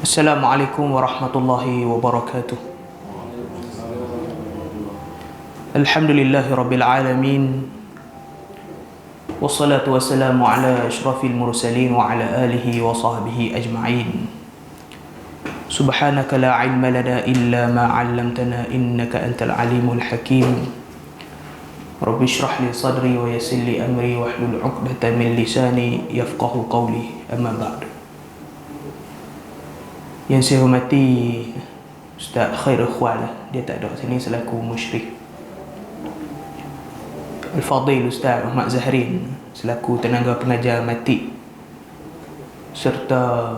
Assalamualaikum warahmatullahi wabarakatuh. Alhamdulillahi rabbil alamin. Wassalatu wassalamu ala asyrafil mursalin wa ala alihi wa sahbihi ajma'in. Subhanaka la ilma lana illa ma 'allamtana innaka antal alimul hakim. Rabbi shrah li sadri wa yassir li amri wahlul 'uqdatam min lisani yafqahu qawli. Amma ba'du. Yang saya hormati Ustaz Khair Ikhwan, dia tak ada sini selaku musyrik. Al-Fadil Ustaz Ahmad Zahrin selaku tenaga pengajar matik, serta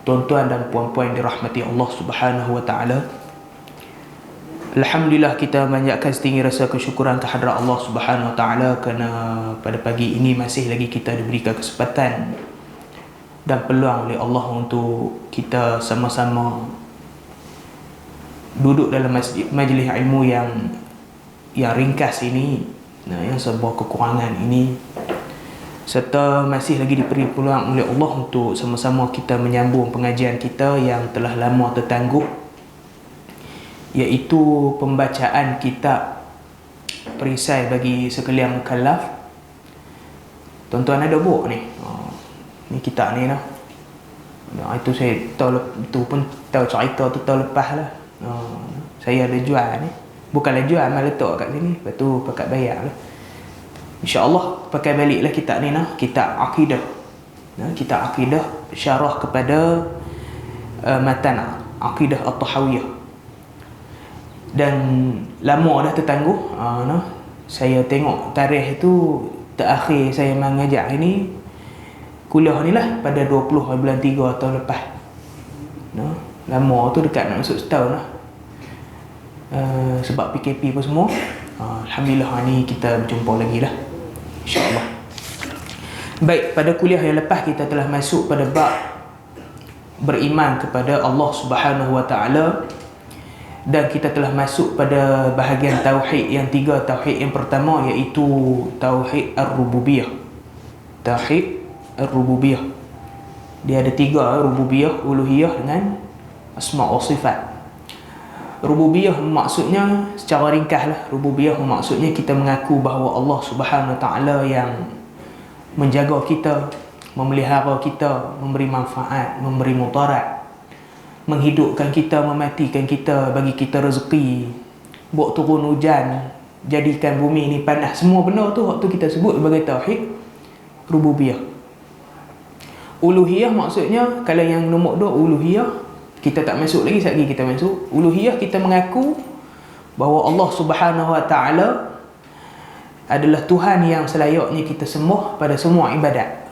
tuan-tuan dan puan-puan dirahmati Allah Subhanahu wa taala. Alhamdulillah, kita manjatkan setinggi rasa kesyukuran kehadrat Allah Subhanahu wa taala kerana pada pagi ini masih lagi kita diberikan kesempatan dan peluang oleh Allah untuk kita sama-sama duduk dalam majlis ilmu yang ringkas ini, yang sebuah kekurangan ini, serta masih lagi diberi peluang oleh Allah untuk sama-sama kita menyambung pengajian kita yang telah lama tertangguh, iaitu pembacaan kitab perisai bagi sekalian mukallaf. Tuan-tuan ada buku ni? Ni kitab ni lah. Itu saya tahu, itu pun tahu cerita tu tahun lepas lah. Saya ada jual ni. Bukanlah jual, malah letak kat sini. Lepas tu pakat bayar lah. InsyaAllah pakai balik lah kitab ni lah. Kitab Aqidah. Kitab Aqidah syarah kepada matan Aqidah At-Tahawiyah. Dan lama dah tertangguh. Saya tengok tarikh itu terakhir saya mengajar ini, kuliah ni lah pada 20 bulan 3 tahun lepas. Lama tu dekat nak masuk setahun lah. Sebab PKP pun semua. Alhamdulillah ni kita berjumpa lagi lah, InsyaAllah. Baik, pada kuliah yang lepas kita telah masuk pada bab beriman kepada Allah Subhanahu wa taala, dan kita telah masuk pada bahagian tauhid yang tiga. Tauhid yang pertama iaitu tauhid ar-rububiyah. Tauhid ar-rububiyah. Dia ada tiga: rububiyah, uluhiyah dengan asma' wa sifat. Rububiyah maksudnya secara ringkas lah, rububiyah maksudnya kita mengaku bahawa Allah Subhanahu wa taala yang menjaga kita, memelihara kita, memberi manfaat, memberi mudarat, menghidupkan kita, mematikan kita, bagi kita rezeki, buat turun hujan, jadikan bumi ni panas. Semua benda tu waktu kita sebut sebagai tauhid rububiyah. Uluhiyah maksudnya, kalau yang nombor 2 uluhiyah, kita tak masuk lagi, sekejap lagi kita masuk. Uluhiyah kita mengaku bahawa Allah Subhanahu wa taala adalah Tuhan yang selayaknya kita sembah pada semua ibadat.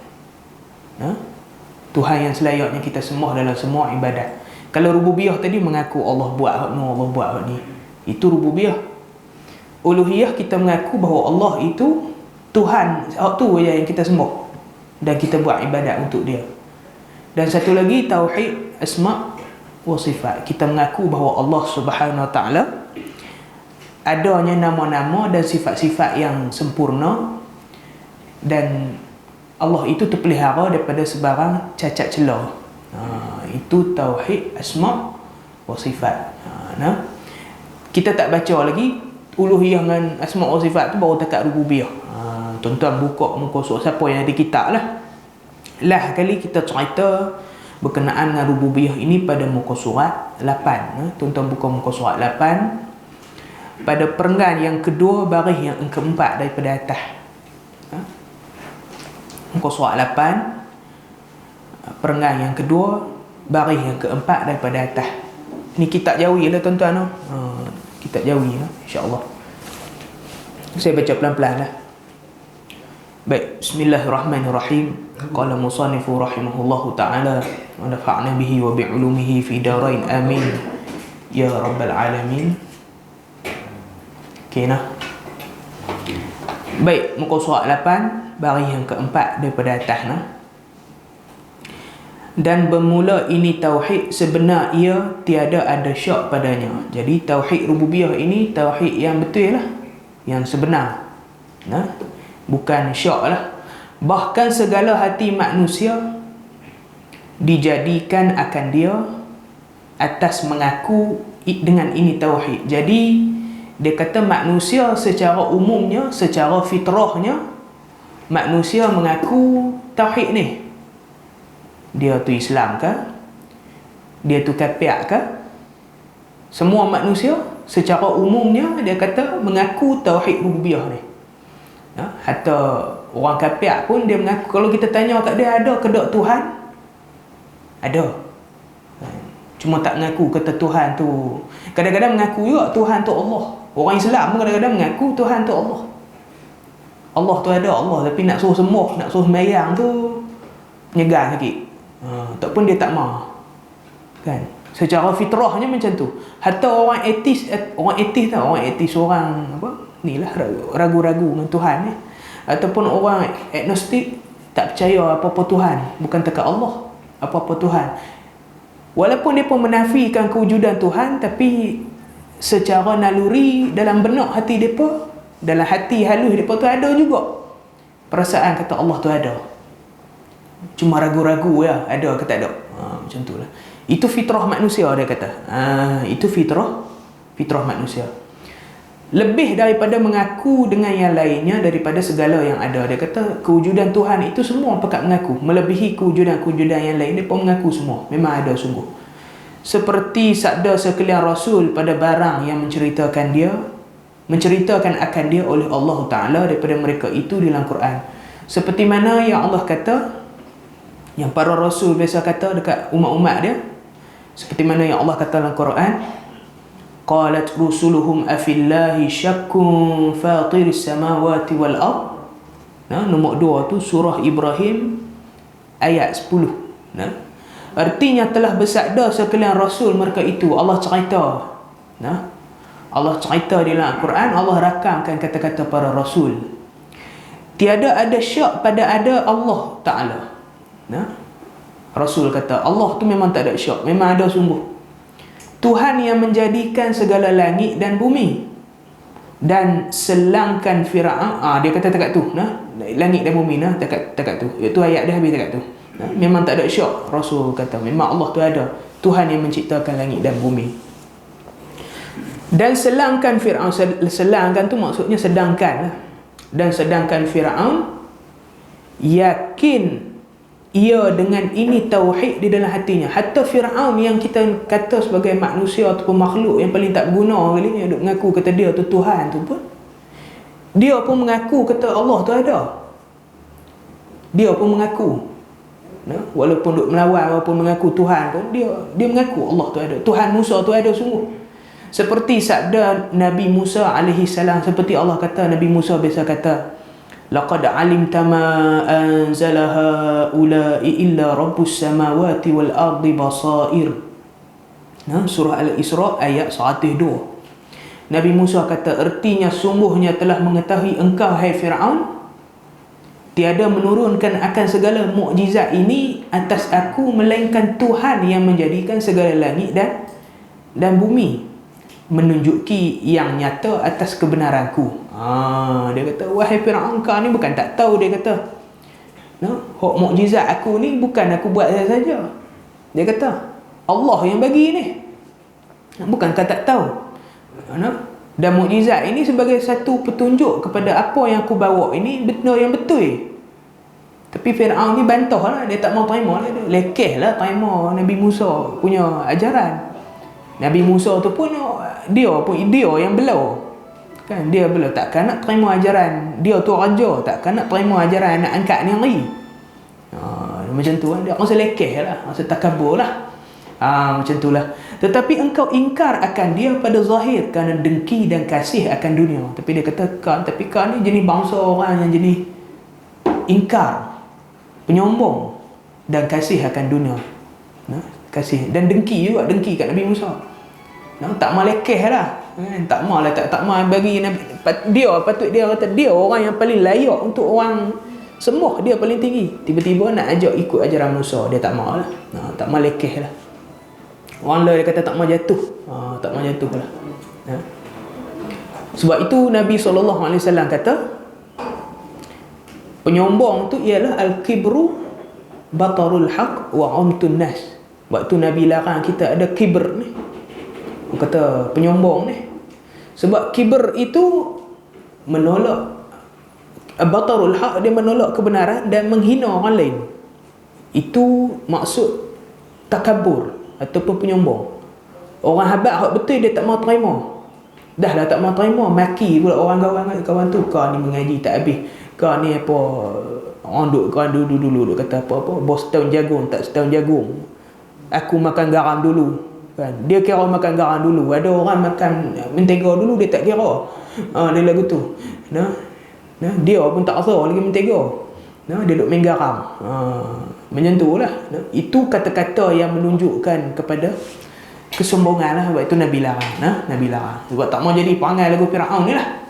Tuhan yang selayaknya kita sembah dalam semua ibadat. Kalau rububiyah tadi mengaku Allah buat hak ni, Allah buat hak ni, itu rububiyah. Uluhiyah kita mengaku bahawa Allah itu Tuhan, hak tu yang kita sembah dan kita buat ibadat untuk dia. Dan satu lagi tauhid asma' wa sifat. Kita mengaku bahawa Allah Subhanahu wa taala adanya nama-nama dan sifat-sifat yang sempurna, dan Allah itu terpelihara daripada sebarang cacat celah. Itu tauhid asma' wa sifat. Kita tak baca lagi uluhiyah dengan asma' wa sifat tu, baru takat rububiyah. Tuan-tuan buka muka surat siapa yang ada kitab lah. Lah kali kita cerita berkenaan dengan rububiyah ini pada muka surat 8. Tuan-tuan buka muka surat 8 pada perenggan yang kedua, baris yang keempat daripada atas. Muka surat 8 perenggan yang kedua, baris yang keempat daripada atas. Ni kitab Jawi lah tuan-tuan. Kitab Jawi lah, insyaAllah. Saya baca pelan-pelan lah. Baik, bismillahirrahmanirrahim. Qala musannifu rahimahullahu ta'ala wa nafa'na bihi wa bi'ulumihi fi darain amin ya rabbal alamin. Okay nah. Baik, muka surat 8 baris yang keempat daripada atas nah. Dan bermula ini tauhid sebenar ia tiada ada syak padanya. Jadi tauhid rububiyah ini tauhid yang betul lah, yang sebenar. Bukan syak lah. Bahkan segala hati manusia dijadikan akan dia atas mengaku dengan ini tauhid. Jadi dia kata manusia secara umumnya, secara fitrahnya, manusia mengaku tauhid ni. Dia tu Islam ke? Dia tu kafir ke? Semua manusia secara umumnya dia kata mengaku tauhid rububiyah ni. Hatta orang kafir pun dia mengaku. Kalau kita tanya kat dia, ada ke tak Tuhan? Ada. Cuma tak mengaku kata Tuhan tu. Kadang-kadang mengaku juga Tuhan tu Allah. Orang Islam pun kadang-kadang mengaku Tuhan tu Allah. Allah tu ada Allah, tapi nak suruh sembah, nak suruh sembahyang tu penyegar sikit. Tak pun dia tak mahu. Kan? Secara fitrahnya macam tu. Hatta orang etis orang apa? Nilah ragu-ragu dengan Tuhan ni. Ataupun orang agnostik tak percaya apa-apa Tuhan, bukan dekat Allah, apa-apa Tuhan. Walaupun dia pun menafikan kewujudan Tuhan, tapi secara naluri dalam benak hati depa, dalam hati halus depa tu ada juga perasaan kata Allah tu ada. Cuma ragu-ragu ya, ada ke tak ada. Macam tu lah. Itu fitrah manusia dia kata. Itu fitrah manusia. Lebih daripada mengaku dengan yang lainnya daripada segala yang ada. Dia kata kewujudan Tuhan itu semua pakat mengaku. Melebihi kewujudan-kewujudan yang lain, mereka mengaku semua. Memang ada sungguh. Seperti sabda sekalian Rasul pada barang yang menceritakan akan dia oleh Allah Ta'ala daripada mereka itu dalam Quran. Seperti mana yang Allah kata, yang para Rasul biasa kata dekat umat-umat dia, seperti mana yang Allah kata dalam Quran, qalat rusuluhum afillahi syakkun fatiris samawati wal ard. Nombor 2 tu surah Ibrahim ayat 10. Artinya telah bersabda sekalian Rasul mereka itu. Allah cerita. Allah cerita di dalam Al-Quran, Allah rakamkan kata-kata para Rasul. Tiada ada syak pada ada Allah Ta'ala. Rasul kata Allah tu memang tak ada syak, memang ada sungguh. Tuhan yang menjadikan segala langit dan bumi dan selangkan Fir'aun. Dia kata dekat tu, langit dan bumi dekat tu. Itu ayat dia habis dekat tu. Memang tak ada syak. Rasul kata memang Allah tu ada, Tuhan yang menciptakan langit dan bumi. Dan selangkan Fir'aun. Selangkan tu maksudnya sedangkan lah. Dan sedangkan Fir'aun yakin ia dengan ini tauhid di dalam hatinya. Hatta Fir'aun yang kita kata sebagai manusia ataupun makhluk yang paling tak berguna kali ni, duk mengaku kata dia tu Tuhan tu pun, dia pun mengaku kata Allah tu ada. Dia pun mengaku. Walaupun duk melawan, walaupun mengaku Tuhan pun, dia mengaku Allah tu ada. Tuhan Musa tu ada sungguh. Seperti sabda Nabi Musa alaihi salam, seperti Allah kata, Nabi Musa biasa kata, laqad alimta ma anzala haula'i illa rabbus samawati wal ardi basair. Surah Al-Isra ayat 102. Nabi Musa kata, artinya sungguhnya telah mengetahui engkau hai Fir'aun, tiada menurunkan akan segala mukjizat ini atas aku melainkan Tuhan yang menjadikan segala langit dan bumi, menunjuki yang nyata atas kebenaranku. Dia kata, wahai Fir'aun, kau ni bukan tak tahu. Dia kata, hak mukjizat aku ni bukan aku buat saja. Dia kata, Allah yang bagi ni, bukan kau tak tahu. Dan mukjizat ini sebagai satu petunjuk kepada apa yang aku bawa ini benar yang betul. Tapi Fir'aun ni bantah lah, dia tak mau terima lah, dia lekeh lah terima Nabi Musa punya ajaran. Nabi Musa tu pun dia yang belau. Kan dia belau, takkan nak terima ajaran dia tu raja, takkan nak terima ajaran anak angkat ni ngeri. Macam tu kan, dia rasa lekeh lah, rasa takabur lah. Macam tu lah. Tetapi engkau ingkar akan dia pada zahir kerana dengki dan kasih akan dunia. Tapi dia kata, tapi kau ni jenis bangsa orang yang jenis ingkar, penyombong dan kasih akan dunia. Kasih dan dengki juga, dengki kat Nabi Musa. Tak mau lekeh lah. Tak mau lah, tak mau bagi Nabi. Dia patut dia kata dia orang yang paling layak untuk orang sembah, dia paling tinggi. Tiba-tiba nak ajak ikut ajaran Musa, dia tak mau lah. Tak mau lekeh lah. Orang lain dia kata tak mau jatuh. Tak mau jatuh lah. Sebab itu Nabi SAW kata, penyombong tu ialah al-kibru batarul haq wa umtun nas. Waktu Nabi larang kita ada kibr ni, kata penyombong ni. Sebab kibr itu menolak, batarul haq, dia menolak kebenaran dan menghina orang lain. Itu maksud takabur ataupun penyombong. Orang habaq hak betul dia tak mau terima. Dah lah tak mau terima, maki pula orang kawan tu, kau ni mengaji tak habis, kau ni apa, orang dulu kata apa bos setahun jagung tak setahun jagung, aku makan garam dulu kan. Dia kira makan garam dulu. Ada orang makan mentega dulu, dia tak kira. Dia lagu tu. Dia pun tak rasa lagi mentega. Dia duduk main garam. Macam tu lah. Itu kata-kata yang menunjukkan kepada kesombongan lah. Sebab itu Nabi larang. Nabi larang. Sebab tak mau jadi perangai lagu Fir'aun ni lah.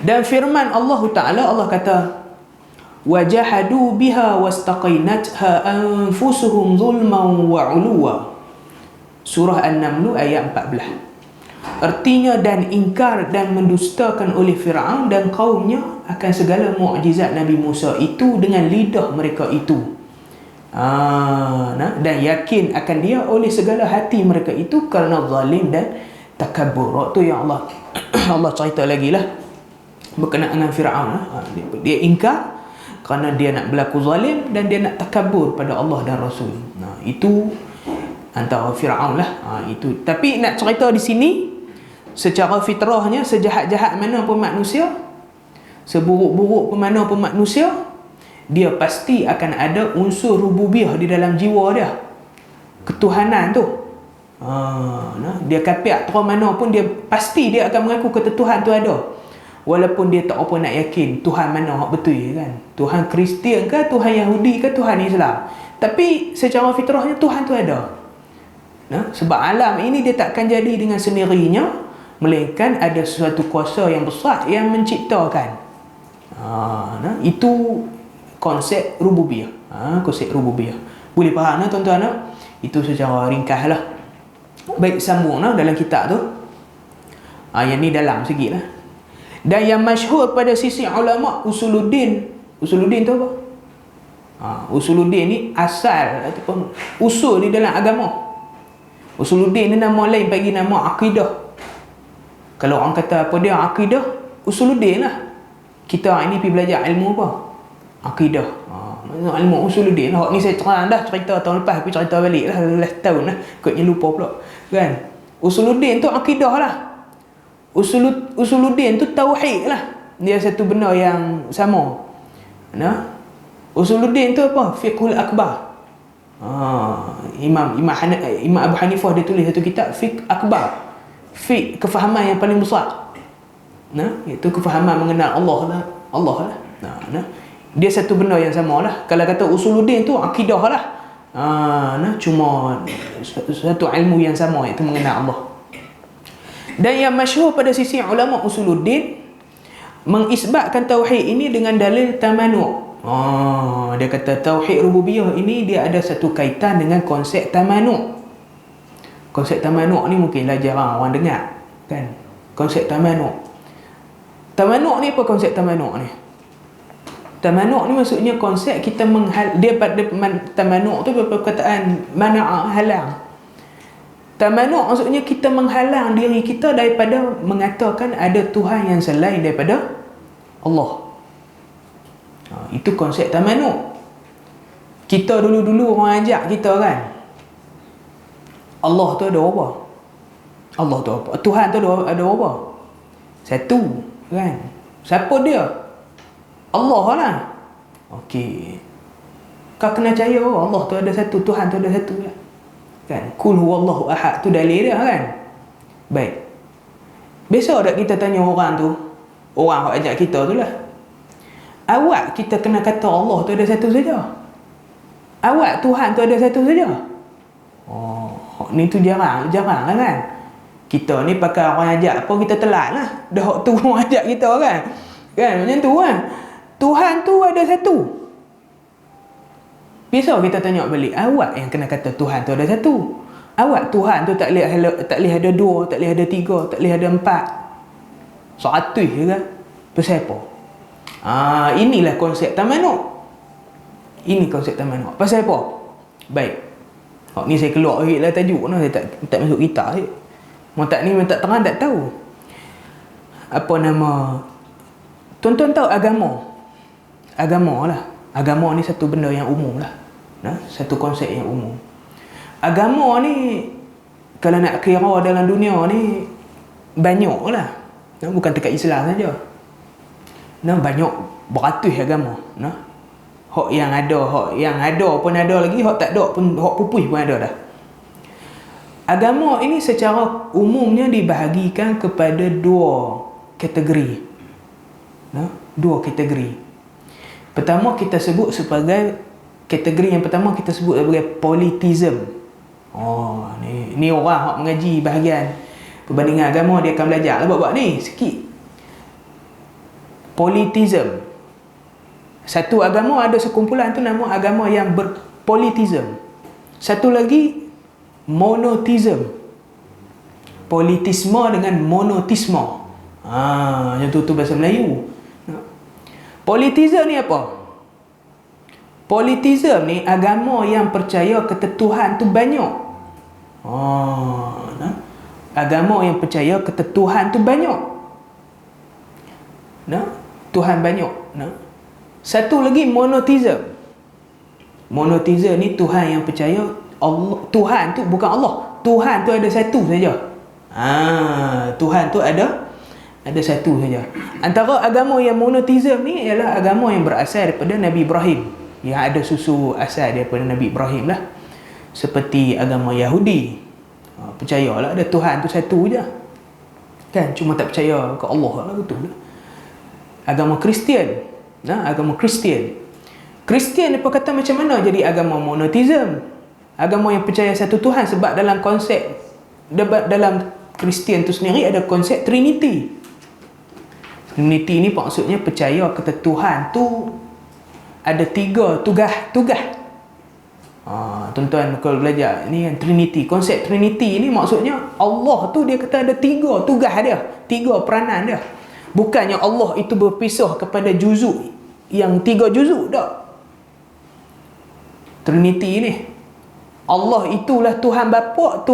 Dan firman Allah Ta'ala, Allah kata, وَجَحَدُوا بِهَا وَاسْتَقَيْنَتْهَا أَنفُسُهُمْ ظُلْمًا وَعُلُوًا. Surah An-Naml ayat 14. Artinya, dan ingkar dan mendustakan oleh Fir'aun dan kaumnya akan segala mukjizat Nabi Musa itu dengan lidah mereka itu. Dan yakin akan dia oleh segala hati mereka itu kerana zalim dan takabur. Waktu yang Allah cerita lagi lah berkenaan dengan Fir'aun. Dia ingkar kerana dia nak berlaku zalim dan dia nak takabur pada Allah dan Rasul. Itu antara Fir'aun lah. Itu. Tapi nak cerita di sini, secara fitrahnya, sejahat-jahat mana pun manusia, seburuk-buruk pun mana pun manusia, dia pasti akan ada unsur rububiyah di dalam jiwa dia. Ketuhanan tu. Dia kafir terus mana pun, dia pasti dia akan mengaku kata Tuhan tu ada. Walaupun dia tak apa nak yakin Tuhan mana hak betul kan. Tuhan Kristian ke, Tuhan Yahudi ke, Tuhan Islam. Tapi secara fitrahnya Tuhan tu ada. Sebab alam ini dia takkan jadi dengan sendirinya, melainkan ada sesuatu kuasa yang besar yang menciptakan. Itu konsep rububiyah. Konsep rububiyah. Boleh faham tuan-tuan? Itu secara ringkas lah. Baik, sambung dalam kitab tu. Yang ni dalam sikit lah. Dan yang masyhur pada sisi ulama, usuluddin. Usuluddin tu apa? Usuluddin ni asal ataupun usul di dalam agama. Usuluddin ni nama lain bagi nama akidah. Kalau orang kata apa dia akidah, usuluddin lah. Kita ini pergi belajar ilmu apa? Akidah. Ilmu usuluddin lah. Ni saya terang dah cerita tahun lepas, tapi cerita balik lah 12 tahun lah. Kotnya lupa pula. Kan? Usuluddin tu akidah lah. Usuluddin tu tauhid lah. Dia satu benda yang sama. Usuluddin tu apa? Fiqhul akbar. Imam Abu Hanifah dia tulis satu kitab Fiqh Akbar. Fiqh, kefahaman yang paling besar. Itu kefahaman mengenal Allah lah. Dia satu benda yang sama lah. Kalau kata usuluddin tu akidah lah. Cuma satu ilmu yang sama, iaitu mengenal Allah. Dan yang masyhur pada sisi ulama usuluddin, mengisbatkan tauhid ini dengan dalil tamanu'. Dia kata tauhid rububiyah ini dia ada satu kaitan dengan konsep tamanu'. Konsep tamanu' ni mungkinlah jarang orang dengar kan. Konsep tamanu'. Tamanu' ni apa konsep tamanu' ni? Tamanu' ni maksudnya konsep kita dia pada tamanu' tu perkataan mana'a, halang. Tamanu' maksudnya kita menghalang diri kita daripada mengatakan ada Tuhan yang selain daripada Allah. Itu konsep tamanu'. Kita dulu-dulu orang ajak kita kan, Allah tu ada apa? Allah tu apa? Tuhan tu ada apa? Satu kan. Siapa dia? Allah lah. Okey. Kau kena percaya Allah tu ada satu, Tuhan tu ada satu lah. Kan? Kul huwallahu ahad tu dalil dia kan. Baik. Besok tak kita tanya orang tu, orang yang ajak kita tu lah, awak kita kena kata Allah tu ada satu saja? Awak Tuhan tu ada satu saja? Ni tu jarang lah kan. Kita ni pakai orang ajak apa, kita telat lah. Dah waktu orang ajak kita kan. Kan macam tu kan. Tuhan tu ada satu. Besok kita tanya balik, awak yang kena kata Tuhan tu ada satu. Awak Tuhan tu tak boleh ada dua, tak boleh ada tiga, tak boleh ada empat. 100 je kan? Pasal apa? Inilah konsep tamanu'. Ini konsep taman hak. Pasal apa? Baik. Hak ni saya keluar sikit lah tajuk ni. Saya tak masuk kitab sikit. Mau tak terang tak tahu. Apa nama? Tuan-tuan tahu agama. Agama lah. Agama ni satu benda yang umum lah. Satu konsep yang umum. Agama ni, kalau nak kira dalam dunia ni, banyak lah. Bukan dekat Islam saja. Banyak beratus agama. Hak yang ada pun ada lagi, hak tak ada pun, hak pupus pun ada dah. Agama ini secara umumnya dibahagikan kepada dua kategori. Dua kategori. Pertama kita sebut sebagai, kategori yang pertama kita sebut sebagai politism. Ni orang hak mengaji bahagian perbandingan agama, dia akan belajar lah buat ni sikit. Politism. Satu agama ada sekumpulan tu nama agama yang berpolitism. Satu lagi monotism. Politisme dengan monotisme. Yang tu bahasa Melayu. Politism ni apa? Politism ni agama yang percaya kata Tuhan tu banyak. Agama yang percaya kata Tuhan tu banyak. Tuhan banyak. Satu lagi monotism. Monotism ni Tuhan yang percaya Allah, Tuhan tu bukan Allah. Tuhan tu ada satu saja. Tuhan tu ada satu saja. Antara agama yang monotism ni ialah agama yang berasal daripada Nabi Ibrahim. Yang ada susu asal daripada Nabi Ibrahim lah. Seperti agama Yahudi. Percayalah ada Tuhan tu satu je. Kan? Cuma tak percaya ke Allah lah, betul lah. Agama Kristian. Agama Kristian. Kristian apa kata macam mana jadi agama monotism? Agama yang percaya satu Tuhan, sebab dalam konsep, dalam Kristian tu sendiri ada konsep Trinity. Trinity ni maksudnya percaya kata Tuhan tu ada tiga tugas. Tuan-tuan kalau belajar ni kan Trinity, konsep Trinity ni maksudnya Allah tu dia kata ada tiga tugas dia, tiga peranan dia. Bukannya Allah itu berpisah kepada juzuk yang tiga juzuk tak. Trinity ni Allah itulah Tuhan Bapa,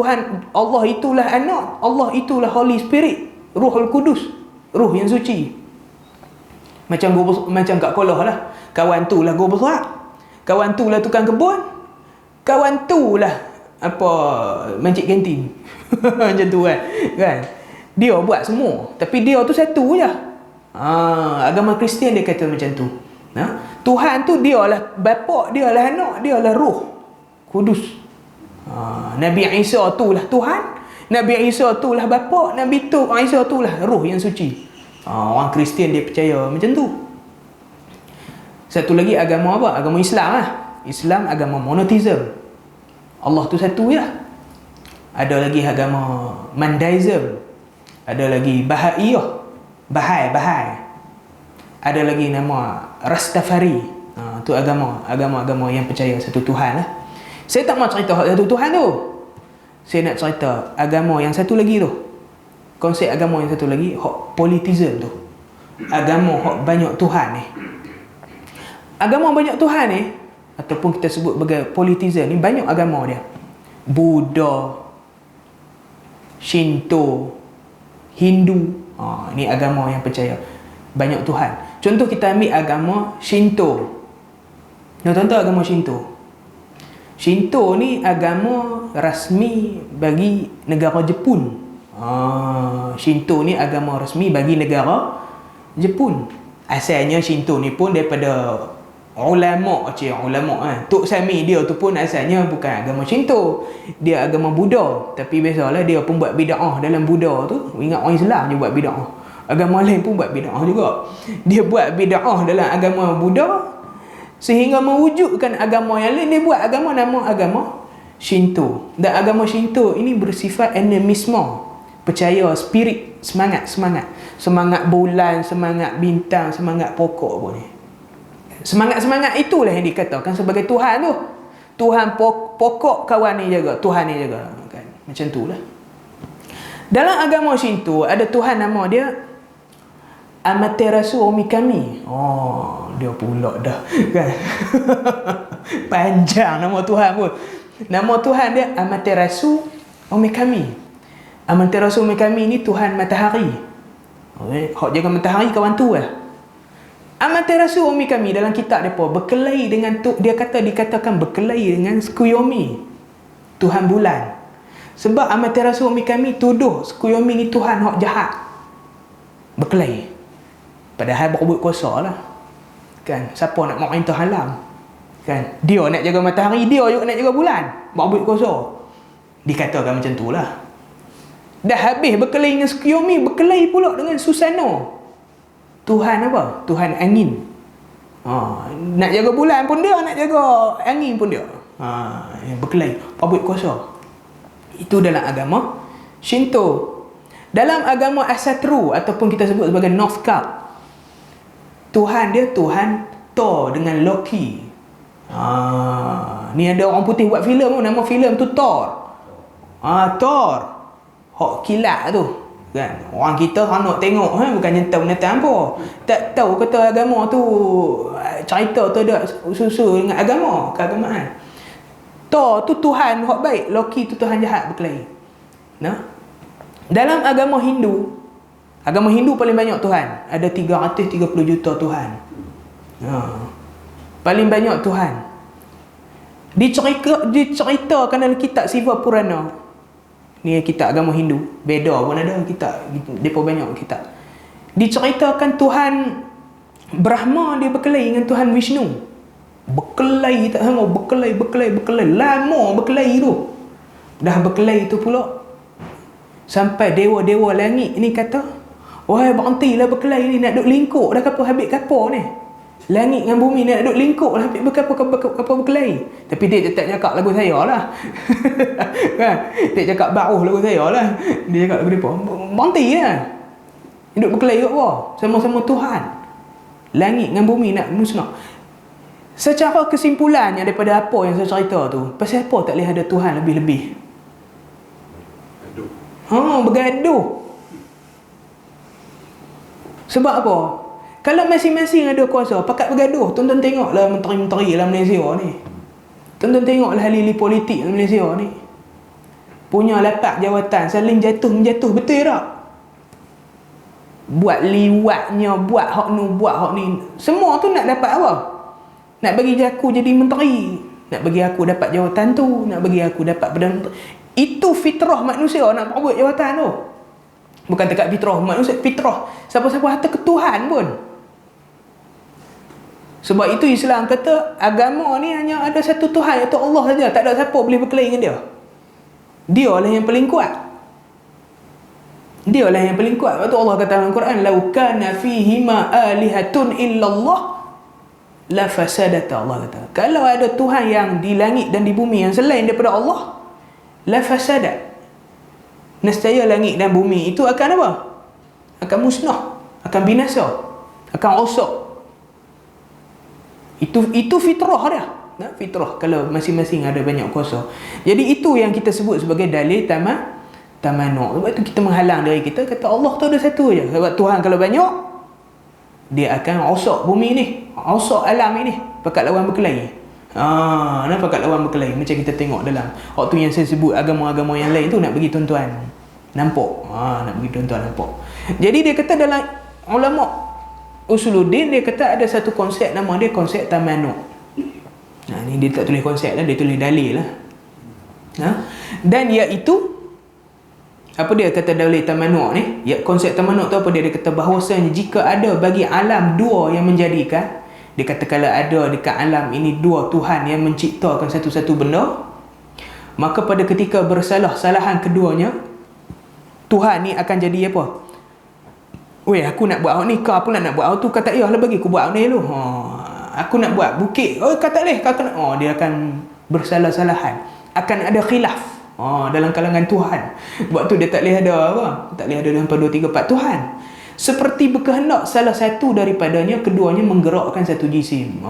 Allah itulah Anak, Allah itulah Holy Spirit, Ruhul Kudus, Ruh yang suci. Macam kat Kolah lah. Kawan tu lah guru besar, kawan tu lah tukang kebun, kawan tu lah mencik kantin. Macam tu kan. Dia buat semua, tapi dia tu satu je. Agama Kristian dia kata macam tu. Tuhan tu dia lah Bapa, dia lah Anak, dia lah Ruh Kudus. Nabi Isa tu lah Tuhan, Nabi Isa tu lah Bapa, Nabi Isa tu lah Ruh yang suci. Orang Kristian dia percaya macam tu. Satu lagi agama apa? Agama Islam lah. Islam agama monotism. Allah tu satu je. Ada lagi agama Mandaism. Ada lagi Bahaiyah. Bahai. Ada lagi nama Rastafari. Tu agama yang percaya satu Tuhan lah. Saya tak mau cerita satu Tuhan tu. Saya nak cerita agama yang satu lagi tu. Konsep agama yang satu lagi, politism tu. Agama banyak Tuhan ni. Agama banyak Tuhan ni, ataupun kita sebut sebagai politism ni, banyak agama dia. Buddha, Shinto, Hindu. Ni agama yang percaya banyak Tuhan. Contoh kita ambil agama Shinto. Tuan-tuan agama Shinto. Shinto ni agama rasmi bagi negara Jepun. Shinto ni agama rasmi bagi negara Jepun. Asalnya Shinto ni pun daripada ulama. Tok Sami dia tu pun asalnya bukan agama Shinto, dia agama Buddha. Tapi biasalah dia pun buat bid'ah dalam Buddha tu. Ingat orang Islam je buat bid'ah, agama lain pun buat bid'ah juga. Dia buat bid'ah dalam agama Buddha sehingga mewujudkan agama yang lain. Dia buat nama agama Shinto. Dan agama Shinto ini bersifat animisme, percaya spirit, semangat bulan, semangat bintang, semangat pokok pun ni. Semangat itulah yang dikatakan sebagai Tuhan tu. Tuhan pokok kawan ni jaga, Tuhan ni jaga kan? Macam tu lah. Dalam agama Shinto ada Tuhan nama dia Amaterasu umi kami. Oh, dia pula dah kan. Panjang nama Tuhan pun. Nama Tuhan dia Amaterasu umi kami. Amaterasu umi kami ni Tuhan matahari. Hak jaga matahari kawan tu lah. Amaterasu umi kami dalam kitab depa berkelahi dengan tu, dikatakan berkelahi dengan Tsukuyomi, Tuhan bulan. Sebab Amaterasu umi kami tuduh Tsukuyomi ni Tuhan hak jahat. Berkelahi. Padahal berbuat kuasa lah. Kan, siapa nak merintah alam? Kan, dia nak jaga matahari, dia juga nak jaga bulan. Berbuat kuasa. Dikatakan macam tu lah. Dah habis berkelahi dengan Tsukuyomi, berkelahi pula dengan Susanoo, Tuhan apa? Tuhan angin. Nak jaga bulan pun dia, nak jaga angin pun dia. Berkelahi, pabrik kuasa. Itu dalam agama Shinto. Dalam agama Asatru ataupun kita sebut sebagai Northcard, Tuhan dia Tuhan Thor dengan Loki. Ni ada orang putih buat filem tu, nama filem tu Thor. Thor. Hak kilat tu. Kan, orang kita nak tengok bukan nyentuh binatang apa. Tak tahu kata agama tu, cerita tu ada susu dengan agama, keagamaan. Thor tu Tuhan hak baik, Loki tu Tuhan jahat berkelahi. Nah, dalam agama Hindu paling banyak Tuhan, ada 330 juta Tuhan. Paling banyak Tuhan. Diceritakan dalam kitab Siva Purana. Ni kitab agama Hindu. Beda pun ada kitab. Mereka banyak kitab. Diceritakan Tuhan Brahma dia berkelahi dengan Tuhan Vishnu. Berkelahi tak sama. Berkelahi. Lama berkelahi tu. Dah berkelahi tu pula. Sampai dewa-dewa langit ni kata, wahai berhentilah berkelahi ni. Nak duk lingkuk dah kapal habis kapal ni. Langit dengan bumi nak duk lingkuk lah habis kapal berkelahi. Tapi dia tak cakap lagu saya lah. Kan? Dia cakap bauh lagu saya lah. Dia cakap lagu dia pun berhenti lah. Duk berkelahi apa? Sama-sama Tuhan. Langit dengan bumi nak musnah. Secara kesimpulannya daripada apa yang saya cerita tu, pasal apa tak boleh ada Tuhan lebih-lebih? Bergaduh. Sebab apa? Kalau masing-masing ada kuasa, pakat bergaduh. Tonton tengoklah menteri-menteri dalam Malaysia ni. Tonton tengoklah ahli-ahli politik dalam Malaysia ni. Punya lapak jawatan, saling jatuh-menjatuh, betul tak? Buat liwatnya, buat hak nu, buat hak ni. Semua tu nak dapat apa? Nak bagi aku jadi menteri. Nak bagi aku dapat jawatan tu. Nak bagi aku dapat Perdana Menteri. Itu fitrah manusia nak buat jawatan tu. Bukan dekat fitrah manusia, fitrah siapa-siapa harta ke Tuhan pun. Sebab itu Islam kata agama ni hanya ada satu Tuhan, iaitu Allah saja. Tak ada siapa boleh berkelahi dengan dia. Dia lah yang paling kuat. Dia lah yang paling kuat. Sebab tu Allah kata dalam Quran, "Lau kana fihima alihatun illallah la fasadata." Allah kata, kalau ada Tuhan yang di langit dan di bumi yang selain daripada Allah, la fasadat. Nescaya langit dan bumi itu akan apa? Akan musnah, akan binasa, akan rosak. Itu fitrah dia. Nah, fitrah kalau masing-masing ada banyak kuasa. Jadi itu yang kita sebut sebagai dalil tamanuk. Sebab itu kita menghalang diri kita, kata Allah tu ada satu je. Sebab Tuhan kalau banyak, dia akan rosak bumi ni, rosak alam ini. Pakat lawan berkelahi. Pakat lawan berkelahi. Macam kita tengok dalam waktu yang saya sebut agama-agama yang lain tu, nak bagi tuan-tuan nampak. Nak bagi tuan-tuan nampak. Jadi dia kata dalam ulama Usuluddin, dia kata ada satu konsep, nama dia konsep tamanuk. Ni dia tak tulis konsep lah, dia tulis dalil lah. Dan iaitu apa dia kata dalil tamanuk ni? Ya, konsep tamanuk tu apa dia? Dia kata bahawasanya jika ada bagi alam dua yang menjadikan, dia kata kalau ada dekat alam ini dua Tuhan yang menciptakan satu-satu benda, maka pada ketika bersalah-salahan keduanya, Tuhan ni akan jadi apa? Weh, aku nak buat awak ni, kau pula nak buat awak tu, kata lah bagi aku buat awak ni dulu. Aku nak buat bukit, kata boleh, kau nak. Dia akan bersalah-salahan, akan ada khilaf dalam kalangan Tuhan. Sebab tu dia tak boleh ada apa? Tak boleh ada 2, 3, 4 Tuhan. Seperti berkehendak salah satu daripadanya, keduanya menggerakkan satu jisim.